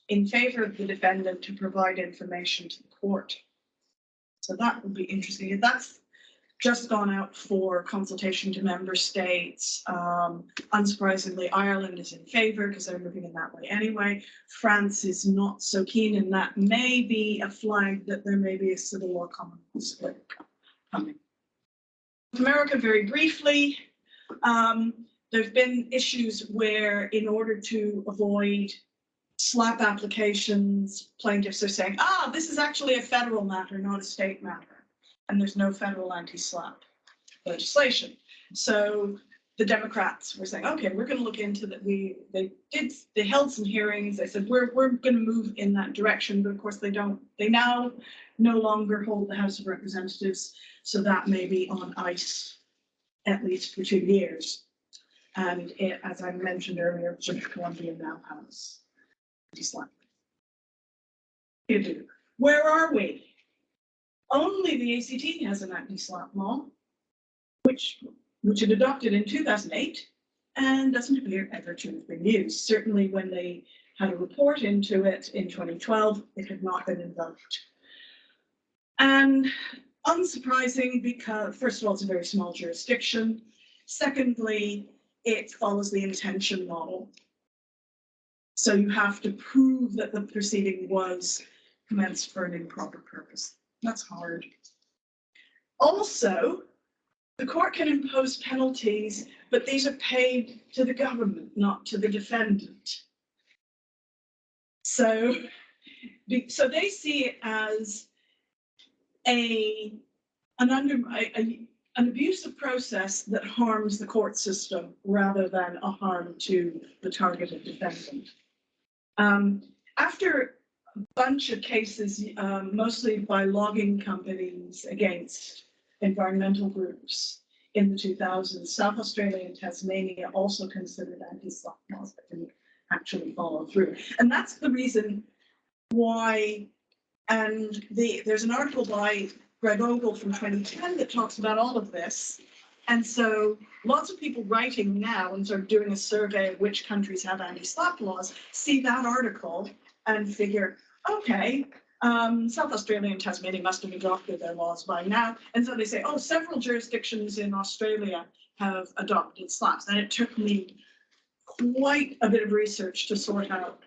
in favor of the defendant to provide information to the court. So that would be interesting. And that's just gone out for consultation to member states. Unsurprisingly, Ireland is in favor because they're moving in that way anyway. France is not so keen, and that may be a flag that there may be a civil law common split coming. America, very briefly, there've been issues where, in order to avoid SLAP applications, plaintiffs are saying, this is actually a federal matter, not a state matter. And there's no federal anti-SLAP legislation. So the Democrats were saying, okay, we're going to look into that. They held some hearings. They said, we're going to move in that direction. But of course they now no longer hold the House of Representatives. So that may be on ice at least for 2 years. And it, as I mentioned earlier, British Columbia now has anti-SLAP. Where are we? Only the ACT has an anti-SLAP law, which it adopted in 2008 and doesn't appear ever to have been used. Certainly when they had a report into it in 2012, it had not been invoked. And unsurprising because, first of all, it's a very small jurisdiction. Secondly, it follows the intention model. So you have to prove that the proceeding was commenced for an improper purpose. That's hard. Also, the court can impose penalties, but these are paid to the government, not to the defendant. So they see it as an abusive process that harms the court system rather than a harm to the targeted defendant. After a bunch of cases, mostly by logging companies against environmental groups in the 2000s, South Australia and Tasmania also considered anti-SLAP laws that didn't actually follow through. And that's the reason why, and there's an article by Greg Ogle from 2010 that talks about all of this. And so lots of people writing now and sort of doing a survey of which countries have anti-SLAP laws see that article and figure, okay, South Australia and Tasmania must have adopted their laws by now. And so they say, oh, several jurisdictions in Australia have adopted SLAPs. And it took me quite a bit of research to sort out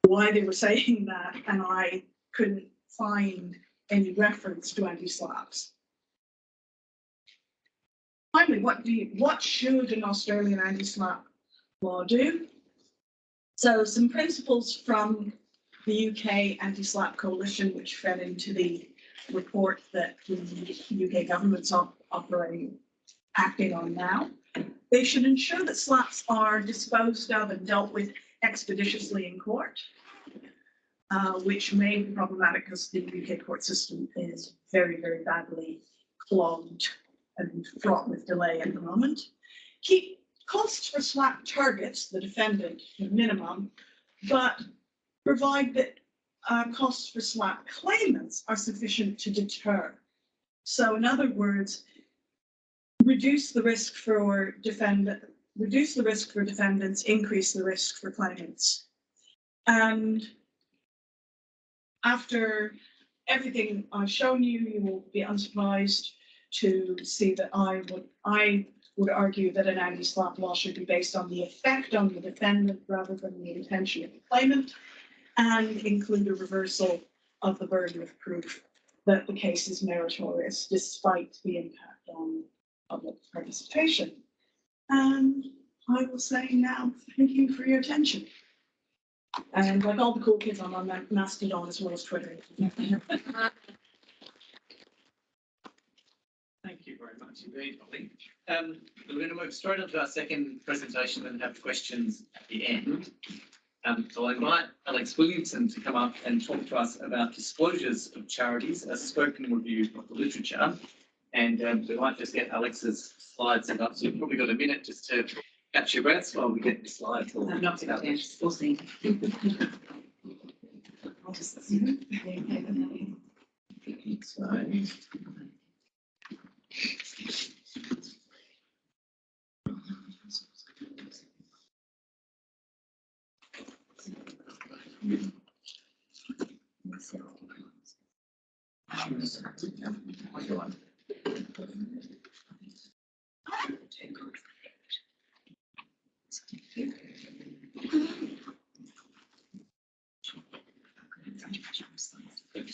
why they were saying that, and I couldn't find any reference to anti-SLAPs. Finally, what should an Australian anti-SLAP law do? So some principles from the UK Anti-SLAP Coalition, which fed into the report that the UK government's acting on now. They should ensure that SLAPs are disposed of and dealt with expeditiously in court, which may be problematic because the UK court system is very, very badly clogged and fraught with delay at the moment. keep costs for SLAP targets the defendant to minimum, but provide that costs for SLAP claimants are sufficient to deter. So in other words, reduce the risk for defendants, increase the risk for claimants. And after everything I've shown you, you will be unsurprised to see that I would argue that an anti-SLAP law should be based on the effect on the defendant rather than the intention of the claimant, and include a reversal of the burden of proof that the case is meritorious despite the impact on public participation. And I will say now, thank you for your attention. And like all the cool kids, I'm on Mastodon as well as Twitter. Thank you very much indeed, Holly. We're going to move straight on to our second presentation and have questions at the end. So I invite Alex Williamson to come up and talk to us about disclosures of charities, a spoken review of the literature. And we might just get Alex's slides set up. So you've probably got a minute just to catch your breaths while we get the slides. I'm not going to we'll see. I'll just Thank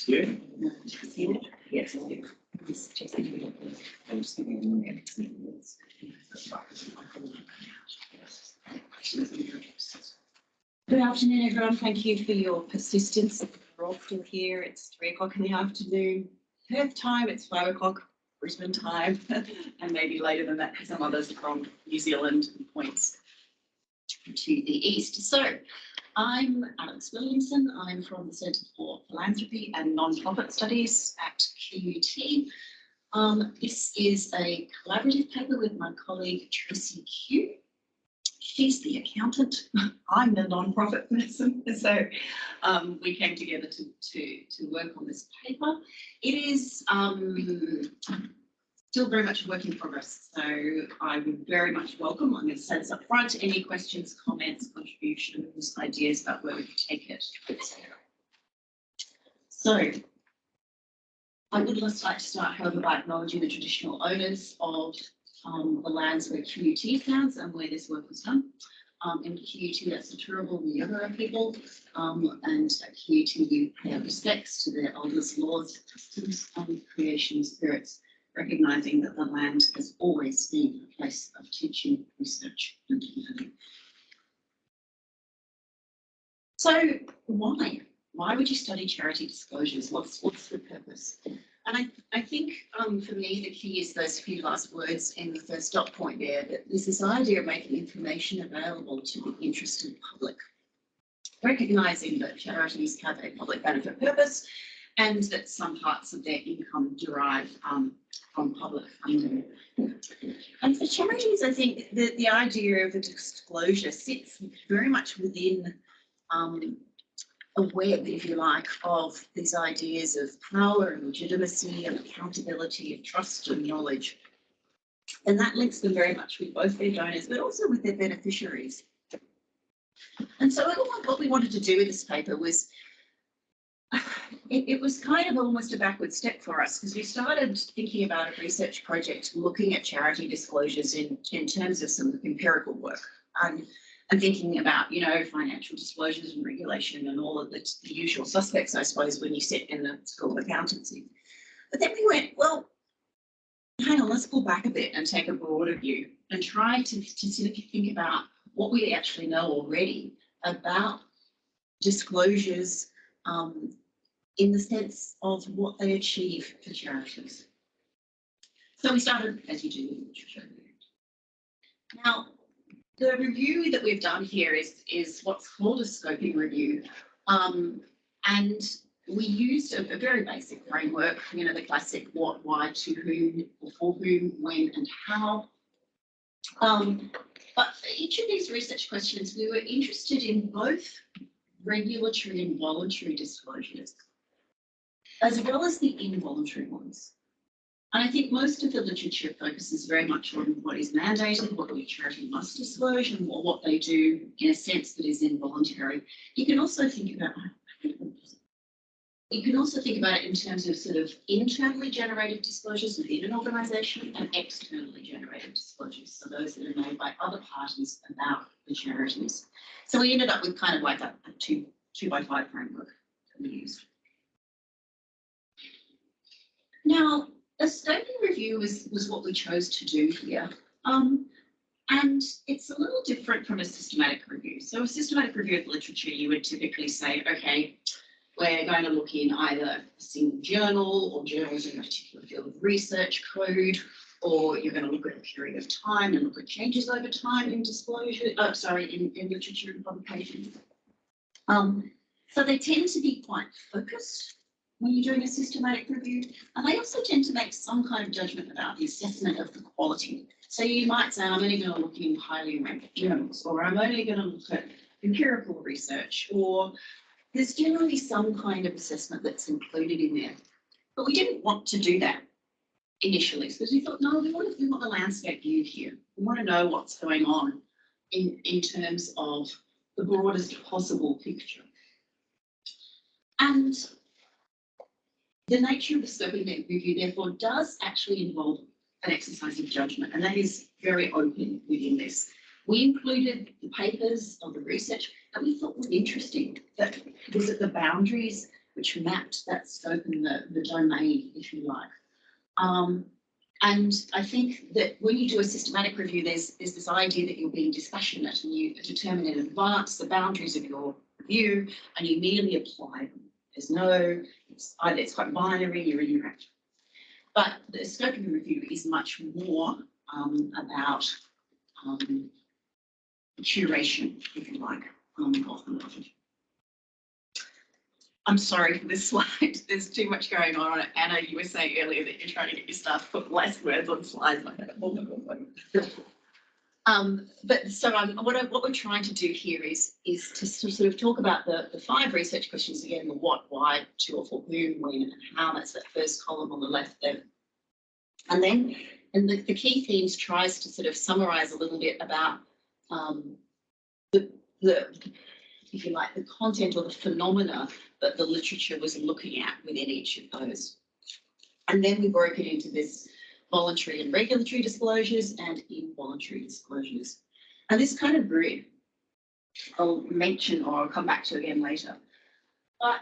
you. Yes. Good afternoon, everyone. Thank you for your persistence. We're all still here. It's 3 o'clock in the afternoon. Perth time, it's 5 o'clock Brisbane time, and maybe later than that for some others from New Zealand and points to the east. So I'm Alex Williamson. I'm from the Centre for Philanthropy and Non-Profit Studies at QUT. This is a collaborative paper with my colleague Tracy Q. She's the accountant. I'm the non-profit person. So we came together to work on this paper. It is still very much a work in progress. So I would very much welcome, I'm going to say this up front, any questions, comments, contributions, ideas about where we could take it. So I would just like to start, however, by acknowledging the traditional owners of the lands where QUT stands and where this work was done. In QUT, that's the Turrbal and Yagara people, and at QUT we pay our respects to their elders, laws, customs, and creation spirits, recognising that the land has always been a place of teaching, research, and learning. So why? Why would you study charity disclosures? What's the purpose? And I think for me, the key is those few last words in the first dot point there, that there's this idea of making information available to the interested public, recognising that charities have a public benefit purpose and that some parts of their income derive from public funding. And for charities, I think the idea of a disclosure sits very much within a web, if you like, of these ideas of power and legitimacy and accountability and trust and knowledge. And that links them very much with both their donors, but also with their beneficiaries. And so what we wanted to do with this paper was, it was kind of almost a backward step for us, because we started thinking about a research project looking at charity disclosures in terms of some empirical work. And thinking about, financial disclosures and regulation and all of the usual suspects, I suppose, when you sit in the School of Accountancy. But then we went, well, hang on, let's pull back a bit and take a broader view and try to sort of think about what we actually know already about disclosures in the sense of what they achieve for charities. So we started, as you do, with literature. Now, the review that we've done here is what's called a scoping review. And we used a very basic framework, the classic what, why, to whom, or for whom, when, and how. But for each of these research questions, we were interested in both regulatory and voluntary disclosures, as well as the involuntary ones. And I think most of the literature focuses very much on what is mandated, what the charity must disclose, and what they do in a sense that is involuntary. You can also think about it in terms of sort of internally generated disclosures within an organisation and externally generated disclosures, so those that are made by other parties about the charities. So we ended up with kind of like a 2x5 framework that we used. Now, a scoping review was what we chose to do here. And it's a little different from a systematic review. So a systematic review of literature, you would typically say, okay, we're going to look in either a single journal or journals in a particular field of research code, or you're going to look at a period of time and look at changes over time in disclosure, in literature and publications. So they tend to be quite focused when you're doing a systematic review, and they also tend to make some kind of judgment about the assessment of the quality. So you might say, I'm only going to look in highly ranked journals, or I'm only going to look at empirical research, or there's generally some kind of assessment that's included in there. But we didn't want to do that initially, because we thought, no, we want the landscape view here. We want to know what's going on in terms of the broadest possible picture. And the nature of the scoping review, therefore, does actually involve an exercise of judgment, and that is very open within this. We included the papers of the research that we thought were interesting, that was at the boundaries which mapped that scope and the domain, if you like. And I think that when you do a systematic review, there's this idea that you're being dispassionate and you determine in advance the boundaries of your review and you merely apply them. There's no, it's quite binary, you're interactive. But the scoping review is much more about curation, if you like, of the knowledge. I'm sorry for this slide. There's too much going on. Anna, you were saying earlier that you're trying to get your staff to put less words on slides. But so what we're trying to do here is to sort of talk about the 5 research questions again: the what, why, to or for whom, when, and how. That's that first column on the left there. And then, the key themes tries to sort of summarise a little bit about the if you like, the content or the phenomena that the literature was looking at within each of those. And then we broke it into this voluntary and regulatory disclosures and involuntary disclosures. And this kind of grid I'll mention, or I'll come back to again later. But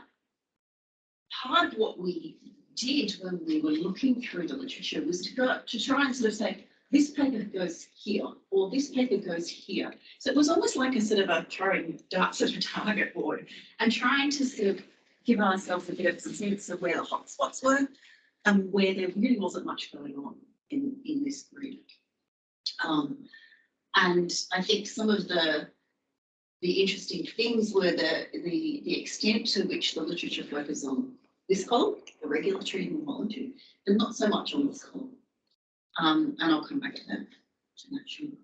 part of what we did when we were looking through the literature was to try and sort of say, this paper goes here, or this paper goes here. So it was almost like a sort of a throwing darts at a target board and trying to sort of give ourselves a bit of a sense of where the hotspots were and where there really wasn't much going on in this grid. And I think some of the interesting things were the extent to which the literature focuses on this column, the regulatory and the voluntary, and not so much on this column. And I'll come back to that shortly.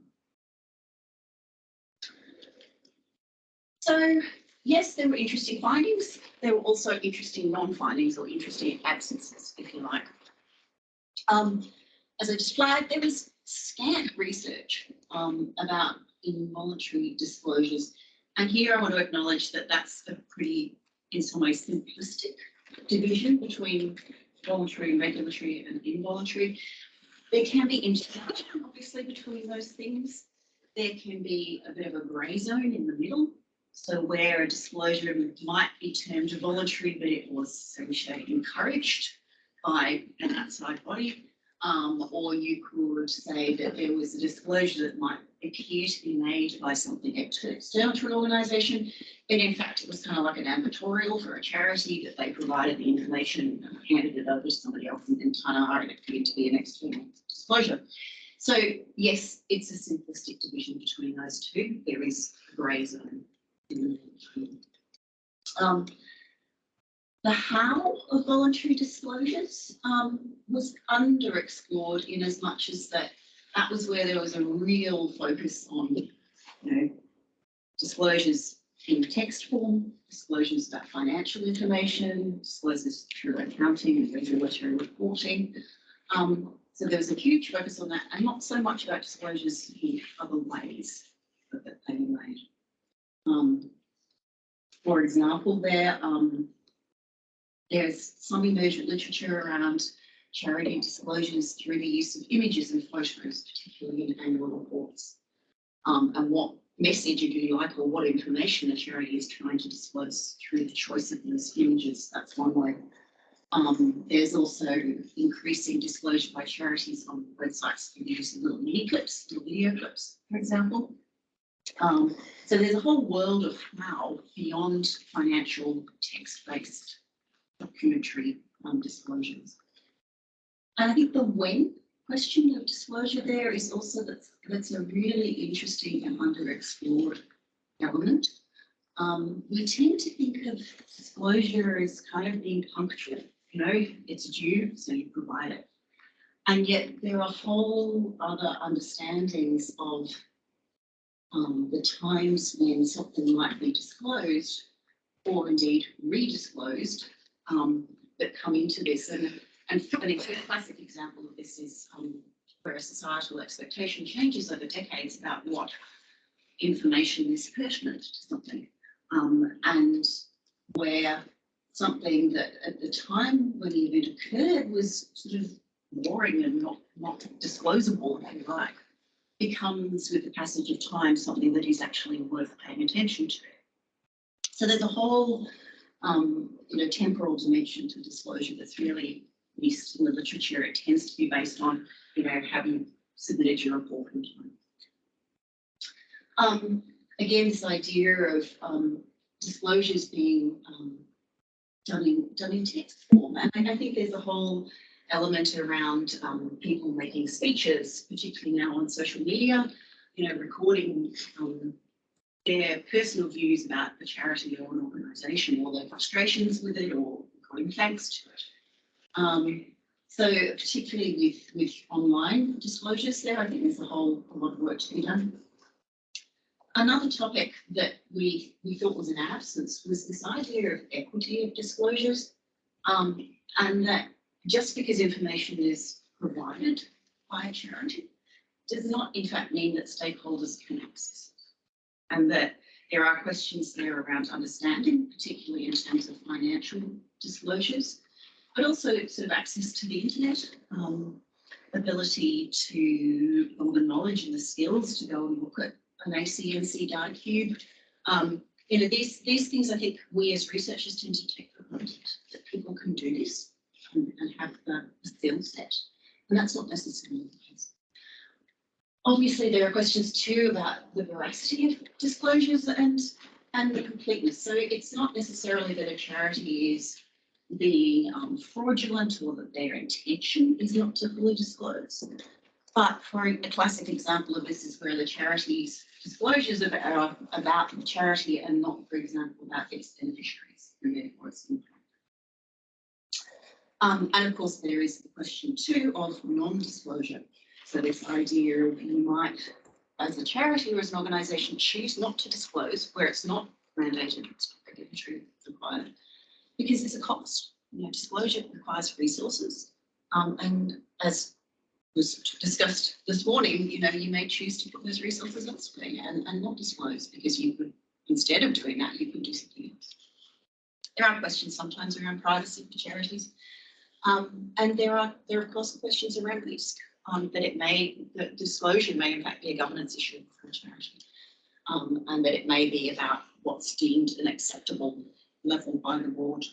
So yes, there were interesting findings. There were also interesting non-findings or interesting absences, if you like. As I just flagged, there was scant research about involuntary disclosures. And here I want to acknowledge that that's a pretty, in some ways, simplistic division between voluntary, regulatory and involuntary. There can be interaction, obviously, between those things. There can be a bit of a grey zone in the middle. So where a disclosure might be termed voluntary, but it was, so we say, encouraged by an outside body. Or you could say that there was a disclosure that might appear to be made by something external to an organisation, but in fact it was kind of like an advertorial for a charity that they provided the information and handed it over to somebody else and then kind of appeared to be an external disclosure. So yes, it's a simplistic division between those two. There is a grey zone in the middle. The how of voluntary disclosures was underexplored in as much as that that was where there was a real focus on, you know, disclosures in text form, disclosures about financial information, disclosures through accounting and regulatory reporting. So there was a huge focus on that, and not so much about disclosures in other ways that they were made. For example, there's some emergent literature around charity disclosures through the use of images and photos, particularly in annual reports, and what message, if you like, or what information the charity is trying to disclose through the choice of those images. That's one way. There's also increasing disclosure by charities on websites through the use of little mini clips, little video clips, for example. So there's a whole world of how beyond financial text-based documentary disclosures. And I think the when question of disclosure there is also that's a really interesting and underexplored element. We tend to think of disclosure as kind of being punctual, you know, it's due, so you provide it. And yet there are whole other understandings of the times when something might be disclosed or indeed redisclosed that come into this. And a classic example of this is where a societal expectation changes over decades about what information is pertinent to something, and where something that at the time when the event occurred was sort of boring and not disclosable, if you like, becomes with the passage of time something that is actually worth paying attention to. So there's a whole temporal dimension to disclosure that's really missed in the literature. It tends to be based on, have you submitted your report in time. Again, this idea of disclosures being done in text form, and I think there's a whole element around people making speeches, particularly now on social media, recording their personal views about a charity or an organisation, or their frustrations with it, or recording thanks to it. So particularly with online disclosures there, I think there's a lot of work to be done. Another topic that we thought was an absence was this idea of equity of disclosures, and that just because information is provided by a charity does not in fact mean that stakeholders can access it, and that there are questions there around understanding, particularly in terms of financial disclosures, but also sort of access to the internet, ability to build the knowledge and the skills to go and look at an ACNC data cube. These things I think we as researchers tend to take for granted, that people can do this and have the skill set, and that's not necessarily the case. Obviously, there are questions too about the veracity of disclosures and the completeness. So it's not necessarily that a charity is being fraudulent or that their intention is not to fully disclose. But for a classic example of this is where the charity's disclosures are about the charity and not, for example, about its beneficiaries and therefore its impact. And of course, there is the question too of non-disclosure. So this idea of you might, as a charity or as an organisation, choose not to disclose where it's not mandated, it's not regulatory required, because there's a cost. Disclosure requires resources, and as was discussed this morning, you may choose to put those resources elsewhere and not disclose, because you could, instead of doing that, you could do something else. There are questions sometimes around privacy for charities, and there are of course questions around risk, that disclosure may in fact be a governance issue for a charity, and that it may be about what's deemed an acceptable level by the board.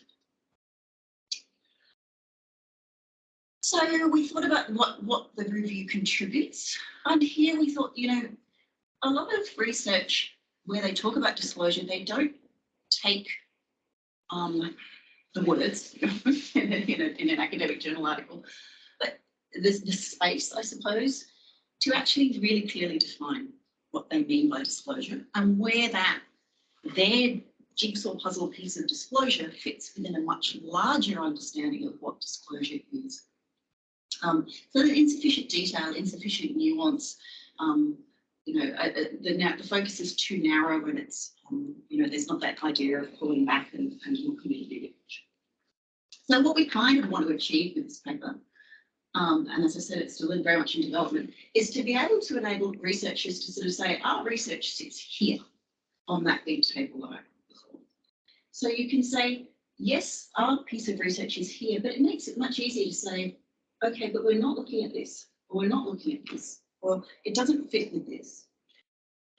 So we thought about what the review contributes, and here we thought, a lot of research where they talk about disclosure, they don't take the words in an academic journal article, but the space, I suppose, to actually really clearly define what they mean by disclosure and where their jigsaw puzzle piece of disclosure fits within a much larger understanding of what disclosure is. So there's insufficient detail, insufficient nuance. The focus is too narrow and it's, there's not that idea of pulling back and looking at the bigger picture. So what we kind of want to achieve with this paper, and as I said, it's still very much in development, is to be able to enable researchers to sort of say, our research sits here on that big table that I before. So you can say, yes, our piece of research is here, but it makes it much easier to say, okay, but we're not looking at this, or we're not looking at this, or it doesn't fit with this.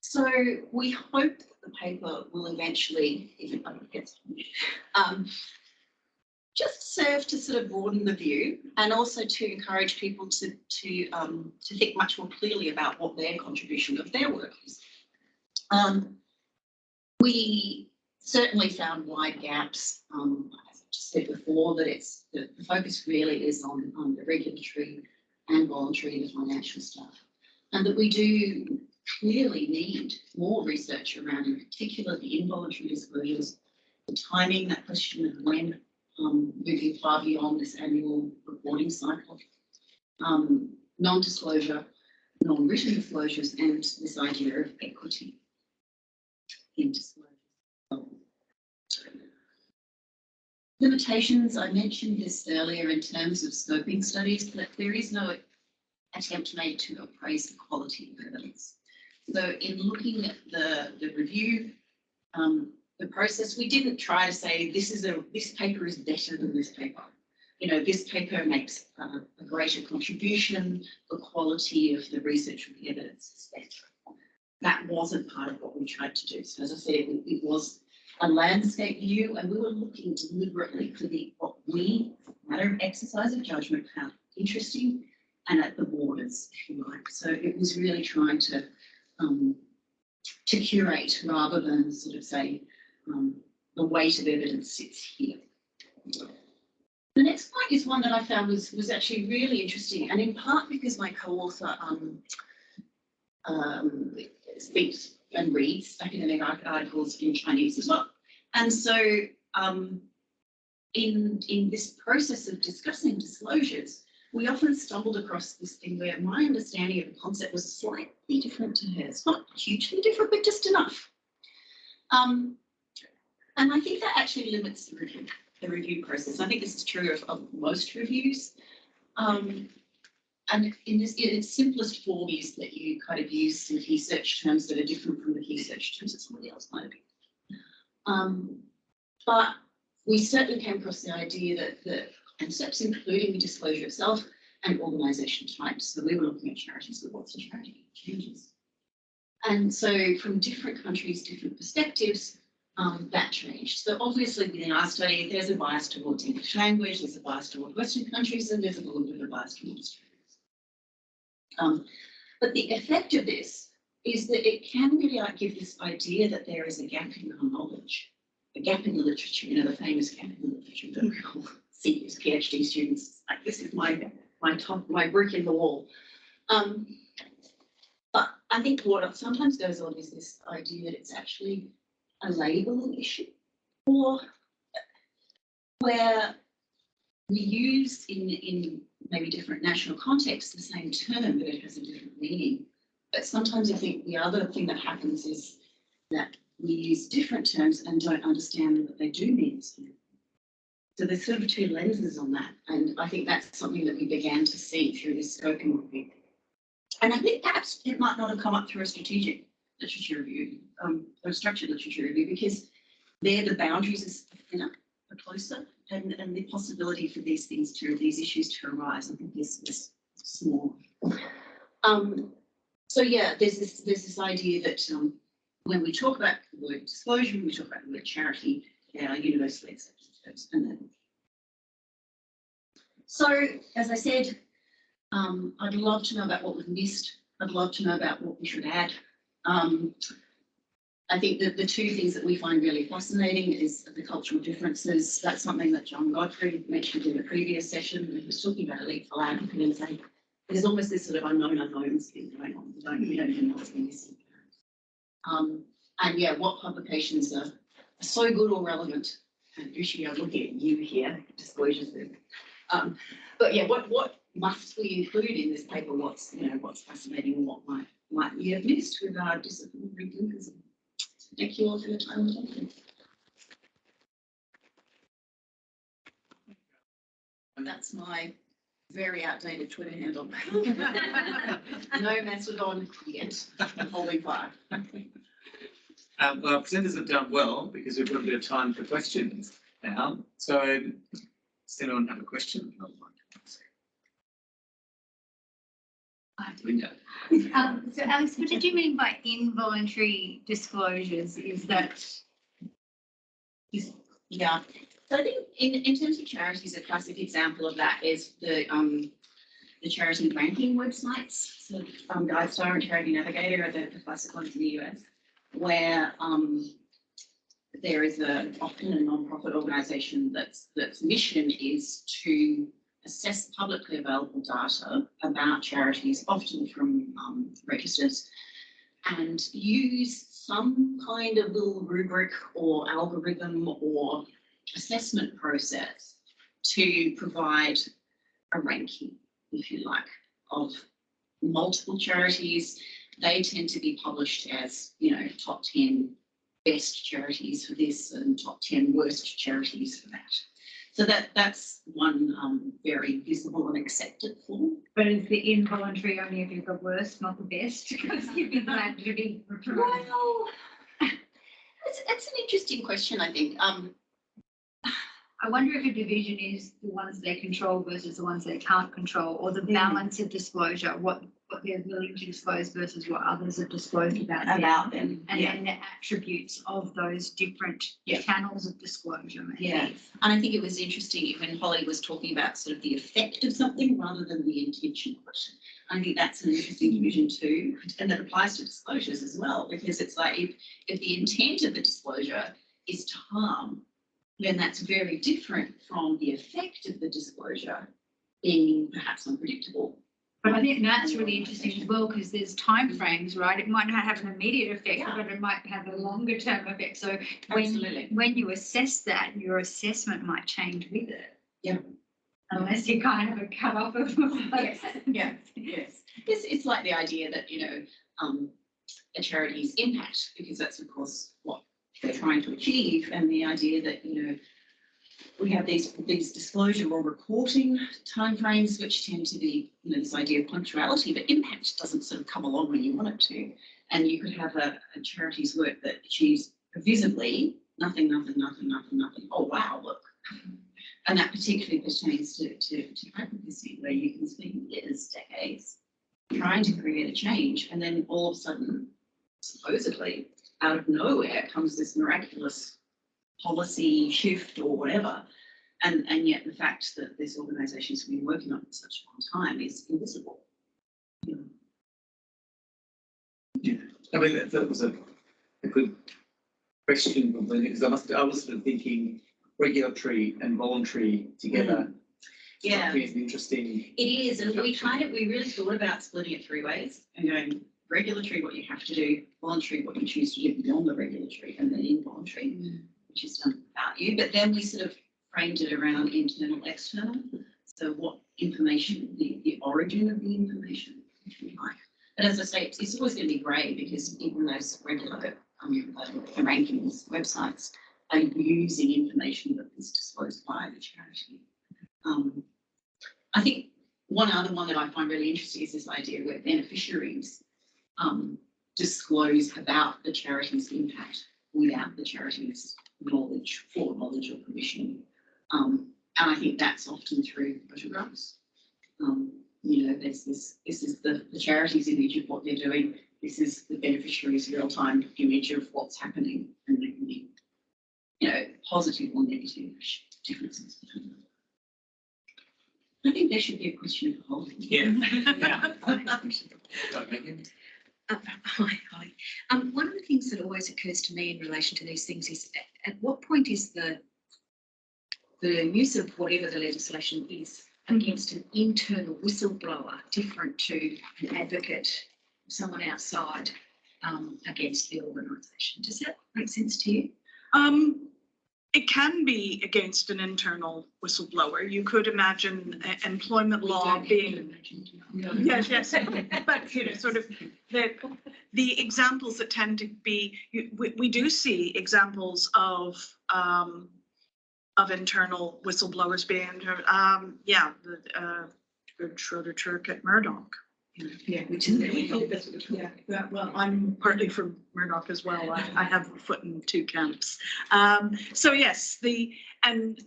So we hope that the paper will eventually, if it gets just serve to sort of broaden the view and also to encourage people to think much more clearly about what their contribution of their work is. We certainly found wide gaps. As I just said before, that the focus really is on the regulatory and voluntary, the financial stuff, and that we do clearly need more research around, in particular, the involuntary disclosures, the timing, that question of when moving far beyond this annual reporting cycle, non-disclosure, non-written disclosures, and this idea of equity in disclosure. Limitations, I mentioned this earlier in terms of scoping studies, that there is no attempt made to appraise the quality of evidence. So in looking at the review, the process, we didn't try to say this paper is better than this paper. This paper makes a greater contribution, the quality of the research and the evidence is better. That wasn't part of what we tried to do. So as I said, it was a landscape view, and we were looking deliberately for what we, matter of exercise of judgment, found interesting and at the borders, if you like. So it was really trying to curate rather than sort of say the weight of evidence sits here. The next point is one that I found was actually really interesting, and in part because my co-author speaks and reads academic articles in Chinese as well. And so in this process of discussing disclosures, we often stumbled across this thing where my understanding of the concept was slightly different to hers. Not hugely different, but just enough. And I think that actually limits the review process. I think this is true of most reviews. And in its simplest form is that you kind of use some key search terms that are different from the key search terms that somebody else might have used. But we certainly came across the idea that the concepts, including the disclosure itself and organisation types, so we were looking at charities, but what's a charity changes. And so from different countries, different perspectives, that changed. So obviously within our study, there's a bias towards English language, there's a bias towards Western countries, and there's a little bit of a bias towards charities. But the effect of this is that it can really give this idea that there is a gap in our knowledge, a gap in the literature, the famous gap in the literature that we all see as PhD students. Like, this is my brick in the wall. But I think what sometimes goes on is this idea that it's actually a labelling issue, or where we use in maybe different national contexts the same term, but it has a different meaning. But sometimes I think the other thing that happens is that we use different terms and don't understand that they do mean the same. So there's sort of two lenses on that, and I think that's something that we began to see through this scoping review. And I think perhaps it might not have come up through a strategic literature review, or structured literature review, because there the boundaries are thinner, are closer, and the possibility for these issues to arise, I think, is small. So yeah, there's this idea that when we talk about the word disclosure, when we talk about the word charity, they are universally accepted terms. So as I said, I'd love to know about what we've missed. I'd love to know about what we should add. I think that the two things that we find really fascinating is the cultural differences. That's something that John Godfrey mentioned in the previous session. He was talking about elite philanthropy and saying there's almost this sort of unknown unknowns thing going on. We don't even know what's missing. And yeah, what publications are so good or relevant? And usually I'm looking at you here, disclosures there. But yeah, what must we include in this paper what's, you know, what's fascinating and what might we have missed with our disciplinary thinkers? Thank you all for your time and attention. And that's my very outdated Twitter handle. No Mastodon yet. I'm holding fire. Well, our presenters have done well because we've got a bit of time for questions now. So, does anyone have a question? Linda. So Alex, what did you mean by involuntary disclosures? Is that? Yeah, so I think in terms of charities, a classic example of that is the charity ranking websites. So GuideStar and Charity Navigator are the classic ones in the US, where there is often a non-profit organisation that's mission is to assess publicly available data about charities, often from registers, and use some kind of little rubric or algorithm or assessment process to provide a ranking, if you like, of multiple charities. They tend to be published as, you know, top 10 best charities for this and top 10 worst charities for that. So that's one very visible and accepted form. But is the involuntary only if you're the worst, not the best? Because you'd be glad to be. Well, it's an interesting question, I think. I wonder if a division is the ones they control versus the ones they can't control, or the balance of disclosure, what they're willing to disclose versus what others have disclosed about them. And then the attributes of those different channels of disclosure. Maybe. Yeah, and I think it was interesting when Holly was talking about sort of the effect of something rather than the intention of it. I think that's an interesting division too, and that applies to disclosures as well, because it's like if the intent of the disclosure is to harm, then that's very different from the effect of the disclosure being perhaps unpredictable. But I think that's really interesting as well, because there's timeframes, right? It might not have an immediate effect, but it might have a longer term effect. So when you assess that, your assessment might change with it. Yeah. Unless you kind of have a cut off of Yes. It's like the idea that, you know, a charity's impact, because that's of course what they're trying to achieve, and the idea that, you know, we have these disclosure or reporting timeframes which tend to be, you know, this idea of punctuality, but impact doesn't sort of come along when you want it to. And you could have a charity's work that achieves visibly nothing. Oh wow, look. And that particularly pertains to advocacy, where you can spend years, decades trying to create a change, and then all of a sudden, supposedly, out of nowhere comes this miraculous policy shift or whatever, and yet the fact that this organisation has been working on it for such a long time is invisible. Yeah, I mean that was a good question, because I was sort of thinking regulatory and voluntary together. Yeah, is interesting. It is, and we really thought about splitting it three ways and going regulatory, what you have to do, voluntary, what you choose to do beyond the regulatory, and then involuntary, which is done about you. But then we sort of framed it around internal, external. So what information, the origin of the information, if you like. But as I say, it's always going to be grey, because even those regular rankings websites are using information that is disclosed by the charity. I think one other one that I find really interesting is this idea where beneficiaries disclose about the charity's impact without the charity's knowledge, full knowledge or permission. And I think that's often through photographs. You know, this is the charity's image of what they're doing. This is the beneficiary's real-time image of what's happening, and there can be, you know, positive or negative differences between them. I think there should be a question for Holly. Yeah. Hi. One of the things that always occurs to me in relation to these things is at what point is the use of whatever the legislation is against an internal whistleblower different to an advocate, someone outside against the organisation? Does that make sense to you? It can be against an internal whistleblower. You could imagine employment law being. Yes, yes, but you know, sort of the examples that tend to be, we do see examples of internal whistleblowers being, Schroeder Turk at Murdoch. Yeah, which is. Yeah, well, I'm partly from Murdoch as well. I have a foot in two camps. So yes, and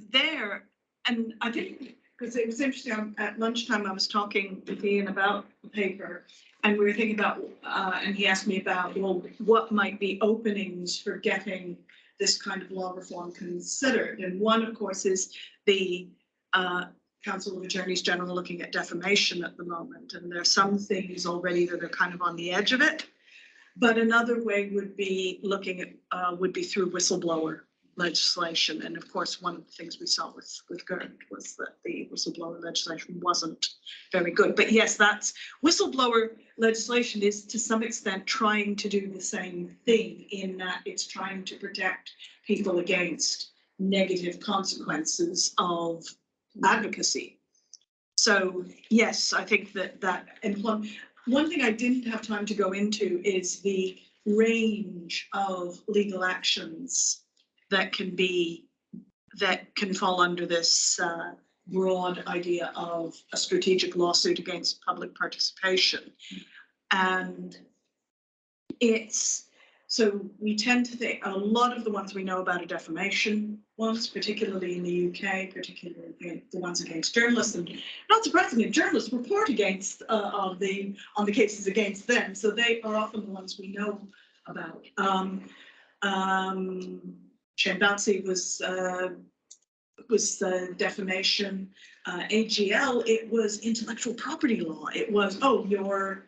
I think, because it was interesting, at lunchtime I was talking with Ian about the paper, and we were thinking about, and he asked me about, well, what might be openings for getting this kind of law reform considered. And one, of course, is the Council of Attorneys General looking at defamation at the moment, and there's some things already that are kind of on the edge of it. But another way would be looking at would be through whistleblower legislation, and of course one of the things we saw with Gert was that the whistleblower legislation wasn't very good. But yes, that's whistleblower legislation is to some extent trying to do the same thing in that it's trying to protect people against negative consequences of advocacy. So yes, I think that one thing I didn't have time to go into is the range of legal actions that can fall under this broad idea of a strategic lawsuit against public participation. And so we tend to think a lot of the ones we know about are defamation ones, particularly in the UK, particularly the ones against journalists, and not surprisingly, journalists report against on the cases against them, so they are often the ones we know about. Shane Bouncy was defamation. AGL, it was intellectual property law. It was, oh, you're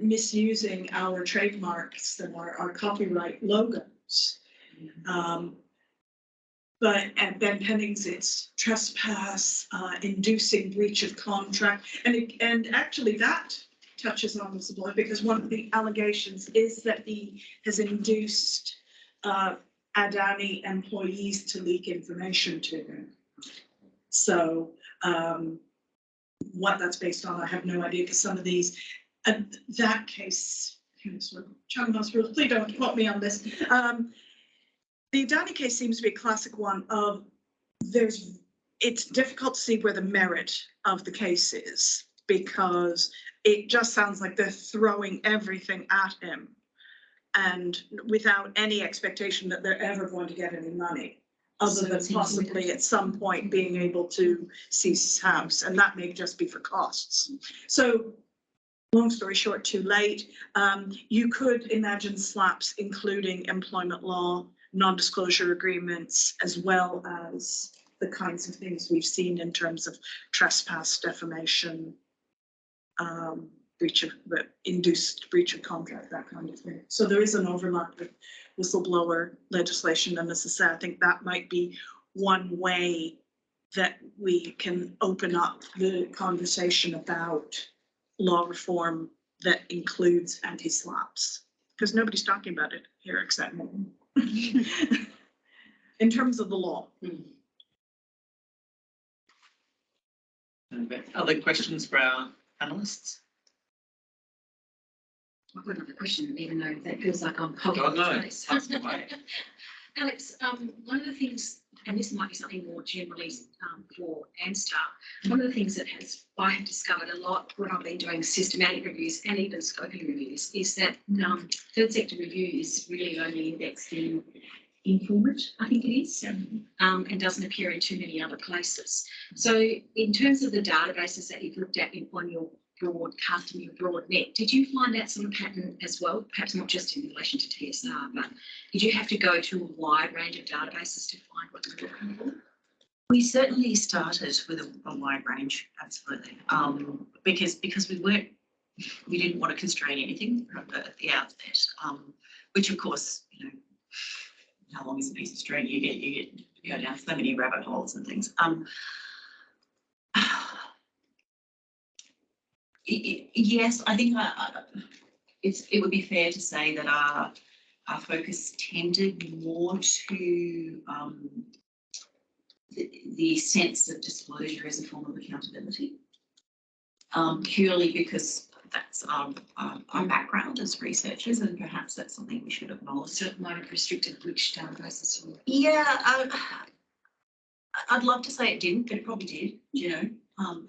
misusing our trademarks and our copyright logos. And Ben Penning's, it's trespass, inducing breach of contract. And actually that touches on whistleblower, because one of the allegations is that he has induced Adani employees to leak information to him. So what that's based on, I have no idea, because some of these, that case, Charlie Hospital, please don't quote me on this. The Adani case seems to be a classic one of it's difficult to see where the merit of the case is, because it just sounds like they're throwing everything at him and without any expectation that they're ever going to get any money, other than possibly at some point being able to seize his house, and that may just be for costs. So long story short, too late. You could imagine slaps including employment law, non-disclosure agreements, as well as the kinds of things we've seen in terms of trespass, defamation, induced breach of contract, that kind of thing. So there is an overlap with whistleblower legislation, and as I said, I think that might be one way that we can open up the conversation about law reform that includes anti-slaps, because nobody's talking about it here except me. In terms of the law. Other questions for our panelists? I've got another question, even though that feels like I'm hogging Oh, no. space. Alex, one of the things, and this might be something more generally for ANZTSR, one of the things that I have discovered a lot when I've been doing systematic reviews and even scoping reviews is that third sector review is really only indexed in Informant, I think it is, and doesn't appear in too many other places. So in terms of the databases that you've looked at on your broad casting your broad net, did you find that sort of pattern as well? Perhaps not just in relation to TSR, but did you have to go to a wide range of databases to find what you're looking for? We certainly started with a wide range, absolutely, because we didn't want to constrain anything at the outset, which of course, you know, how long is a piece of string? You get go down so many rabbit holes and things. Yes, I think it would be fair to say that our focus tended more to the sense of disclosure as a form of accountability, purely because that's our background as researchers, and perhaps that's something we should acknowledge. So it might have restricted which databases you. Yeah, I'd love to say it didn't, but it probably did, you know.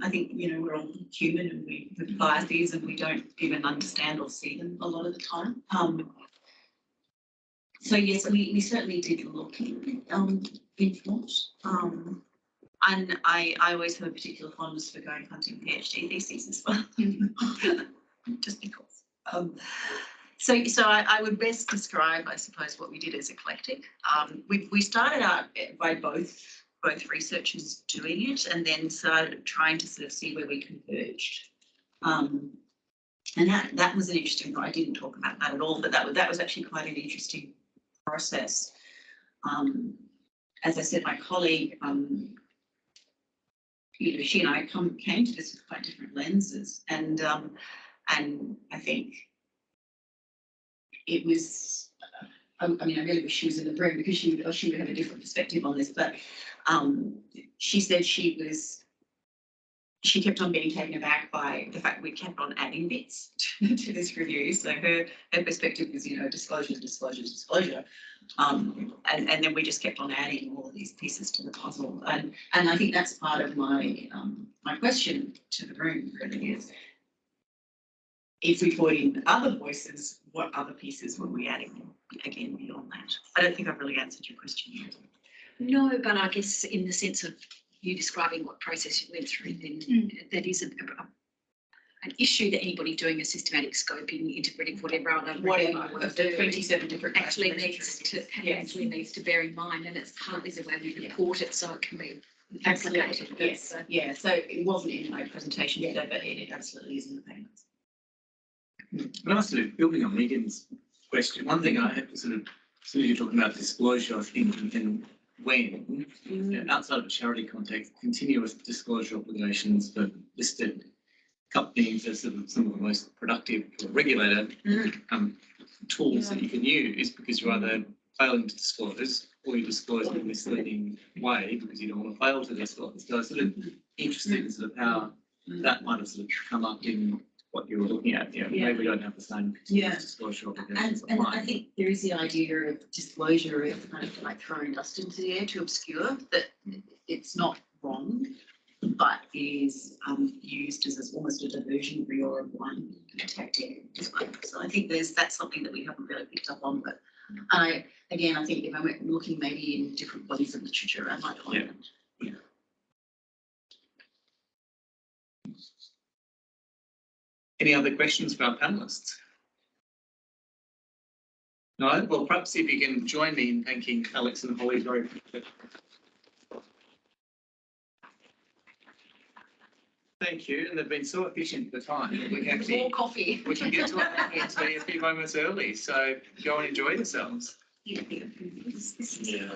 I think, you know, we're all human and we have biases and we don't even understand or see them a lot of the time. So yes, we certainly did look in thought. And I always have a particular fondness for going hunting PhD theses as well, just because. So I would best describe, I suppose, what we did as eclectic. We started out by both researchers doing it, and then started trying to sort of see where we converged. And that was an interesting. I didn't talk about that at all, but that was actually quite an interesting process. As I said, my colleague, you know, she and I came to this with quite different lenses, and I think it was. I mean, I really wish she was in the room because she would have a different perspective on this. But she said she kept on being taken aback by the fact we kept on adding bits to this review. So her perspective was, you know, disclosure. And then we just kept on adding all of these pieces to the puzzle. And I think that's part of my my question to the room really is, if we put in other voices, what other pieces were we adding again beyond that? I don't think I've really answered your question yet. No, but I guess in the sense of you describing what process you went through, then that is an issue that anybody doing a systematic scoping, interpreting whatever other Of the 27 different actually needs to bear in mind, and it's partly the way we report it, so it can be complicated. Yes, yeah. So it wasn't in my presentation today, but it absolutely is in the papers. But I was sort of building on Megan's question. One thing I have to sort of you're talking about disclosure, I think, and when outside of a charity context, continuous disclosure obligations for listed companies are sort of some of the most productive or regulated tools that you can use, because you're either failing to disclose or you're disclosing in a misleading way because you don't want to fail to disclose. So it's sort of interesting sort of how that might have sort of come up in what you were looking at. You know, maybe we don't have the same disclosure obligations. And I think there is the idea of disclosure of kind of like throwing dust into the air to obscure that it's not wrong, but is used as almost a diversionary or a blind tactic as well. So I think that's something that we haven't really picked up on. But I think if I'm looking maybe in different bodies of literature, I might find that. Yeah. Any other questions for our panelists? No? Well, perhaps if you can join me in thanking Alex and Holly very much. Thank you, and they've been so efficient for time. We can More coffee. We can get to our coffee and tea a few moments early, so go and enjoy yourselves. Yeah. Yeah.